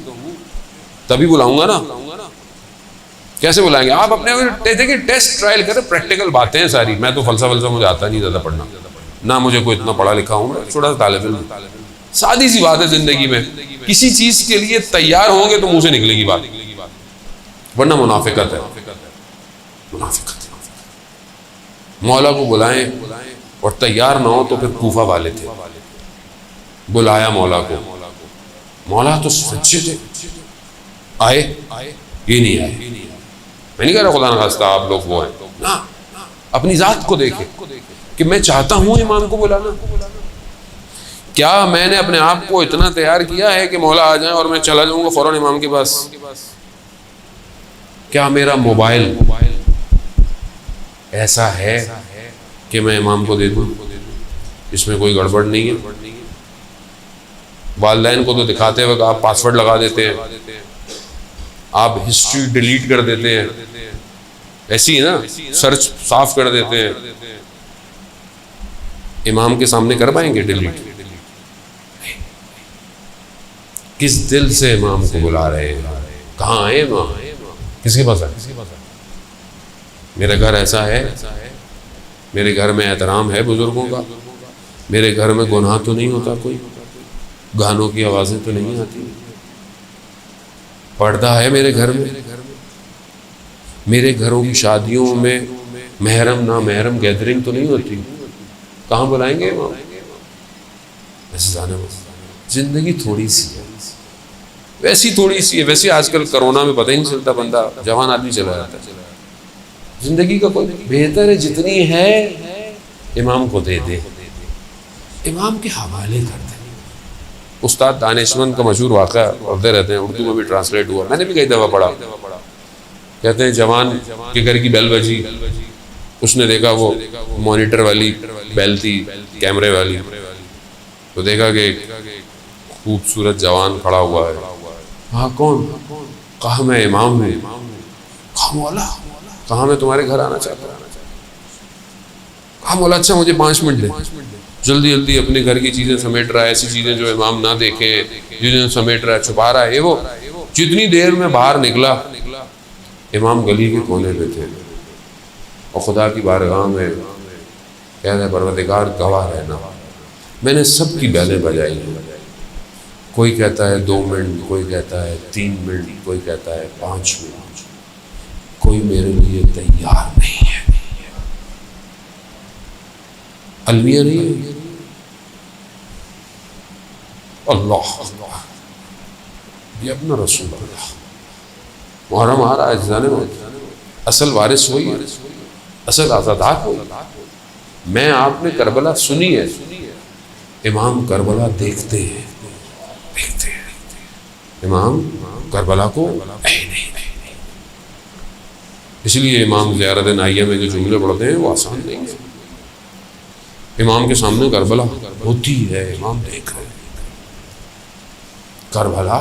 تبھی بلاؤں گا نا. کیسے بلائیں گے؟ آپ اپنے دیکھیں ٹیسٹ ٹرائل کریں، پریکٹیکل باتیں ہیں ساری. میں تو فلسفہ مجھے آتا نہیں زیادہ پڑھنا، نہ مجھے کوئی اتنا پڑھا لکھا ہوں، چھوٹا سا طالب علم. سادی سی بات ہے زندگی میں، کسی چیز کے لیے تیار ہوں گے تو منہ سے نکلے گی بات، ورنہ منافقت ہے. منافقت. مولا کو بلائیں اور تیار نہ ہو تو پھر کوفہ والے تھے، بلایا مولا کو، مولا تو سچے تھے، آئے، یہ نہیں آئے. میں نہیں کہہ رہا خدا نخواستہ آپ لوگ وہ ہیں، نا اپنی ذات کو دیکھیں کہ میں چاہتا ہوں امام کو بلانا. کیا میں نے اپنے آپ کو اتنا تیار کیا ہے کہ مولا آ جائیں اور میں چلا جاؤں گا فوراً امام کے پاس؟ کیا میرا موبائل ایسا ہے کہ میں امام کو دے دوں؟ اس میں کوئی گڑبڑ نہیں ہے. والدین کو تو دکھاتے وقت آپ پاسورڈ لگا دیتے ہیں، آپ ہسٹری ڈیلیٹ کر دیتے ہیں، ایسی ہے نا، سرچ صاف کر دیتے ہیں. امام کے سامنے کر پائیں گے ڈیلیٹ؟ کس دل سے امام کو بلا رہے ہیں؟ کہاں آئے امام؟ کس کے پاس آئے؟ میرا گھر ایسا ہے، میرے گھر میں احترام ہے بزرگوں کا، میرے گھر میں گناہ تو نہیں ہوتا، کوئی گانوں کی آوازیں تو نہیں آتی، پردہ ہے میرے گھر میں، میرے گھروں کی شادیوں میں محرم نا محرم گیدرنگ تو نہیں ہوتی. کہاں بلائیں گے امام؟ زندگی تھوڑی سی ہے، ویسی تھوڑی سی ہے. ویسے آج کل کرونا میں پتہ ہی نہیں چلتا، بندہ جوان آدمی چلا جاتا ہے. زندگی کا کوئی بہتر ہے جتنی ہے امام کو دے دے، امام کے حوالے کر دے۔ استاد دانشمند کا مشہور واقعہ پڑھتے رہتے ہیں، اردو میں بھی ٹرانسلیٹ ہوا، میں نے بھی کئی دفعہ پڑھا۔ کہتے ہیں جوان کے گھر کی بیل بجی، اس نے دیکھا وہ مانیٹر والی بیل تھی، کیمرے والی، تو دیکھا کہ خوبصورت جوان کھڑا ہوا ہے۔ ہاں کون؟ کہا میں امام ہوں۔ کہا مولا، کہا میں تمہارے گھر آنا چاہتا ہوں۔ کہا مولا اچھا مجھے 5 منٹ دے۔ جلدی جلدی اپنے گھر کی چیزیں سمیٹ رہا ہے، ایسی چیزیں جو امام نہ دیکھیں، چیزیں سمیٹ رہا ہے، چھپا رہا ہے۔ وہ جتنی دیر میں باہر نکلا، امام گلی کے کونے پہ تھے اور خدا کی بارگاہ میں کہہ رہے پروردگار گواہ رہنا، میں نے سب کی بیلیں بجائی ہیں۔ کوئی کہتا ہے 2 منٹ، کوئی کہتا ہے 3 منٹ، کوئی کہتا ہے 5 منٹ، کوئی میرے لیے تیار نہیں ہے۔ المیہ نہیں ہے۔ اللہ یہ اپنا رسول اللہ محرم آ رہا ہے، جانے میں اصل وارث وہی ہے، اصل آزادار وہی۔ میں آپ نے کربلا سنی ہے، امام کربلا دیکھتے ہیں، دیکھتے ہیں، امام کربلا کو نہیں۔ اس لیے امام زیارت نائیہ میں جو جملے پڑھتے ہیں وہ آسان نہیں ہے۔ امام کے سامنے کربلا ہوتی ہے، امام دیکھ رہے ہیں کربلا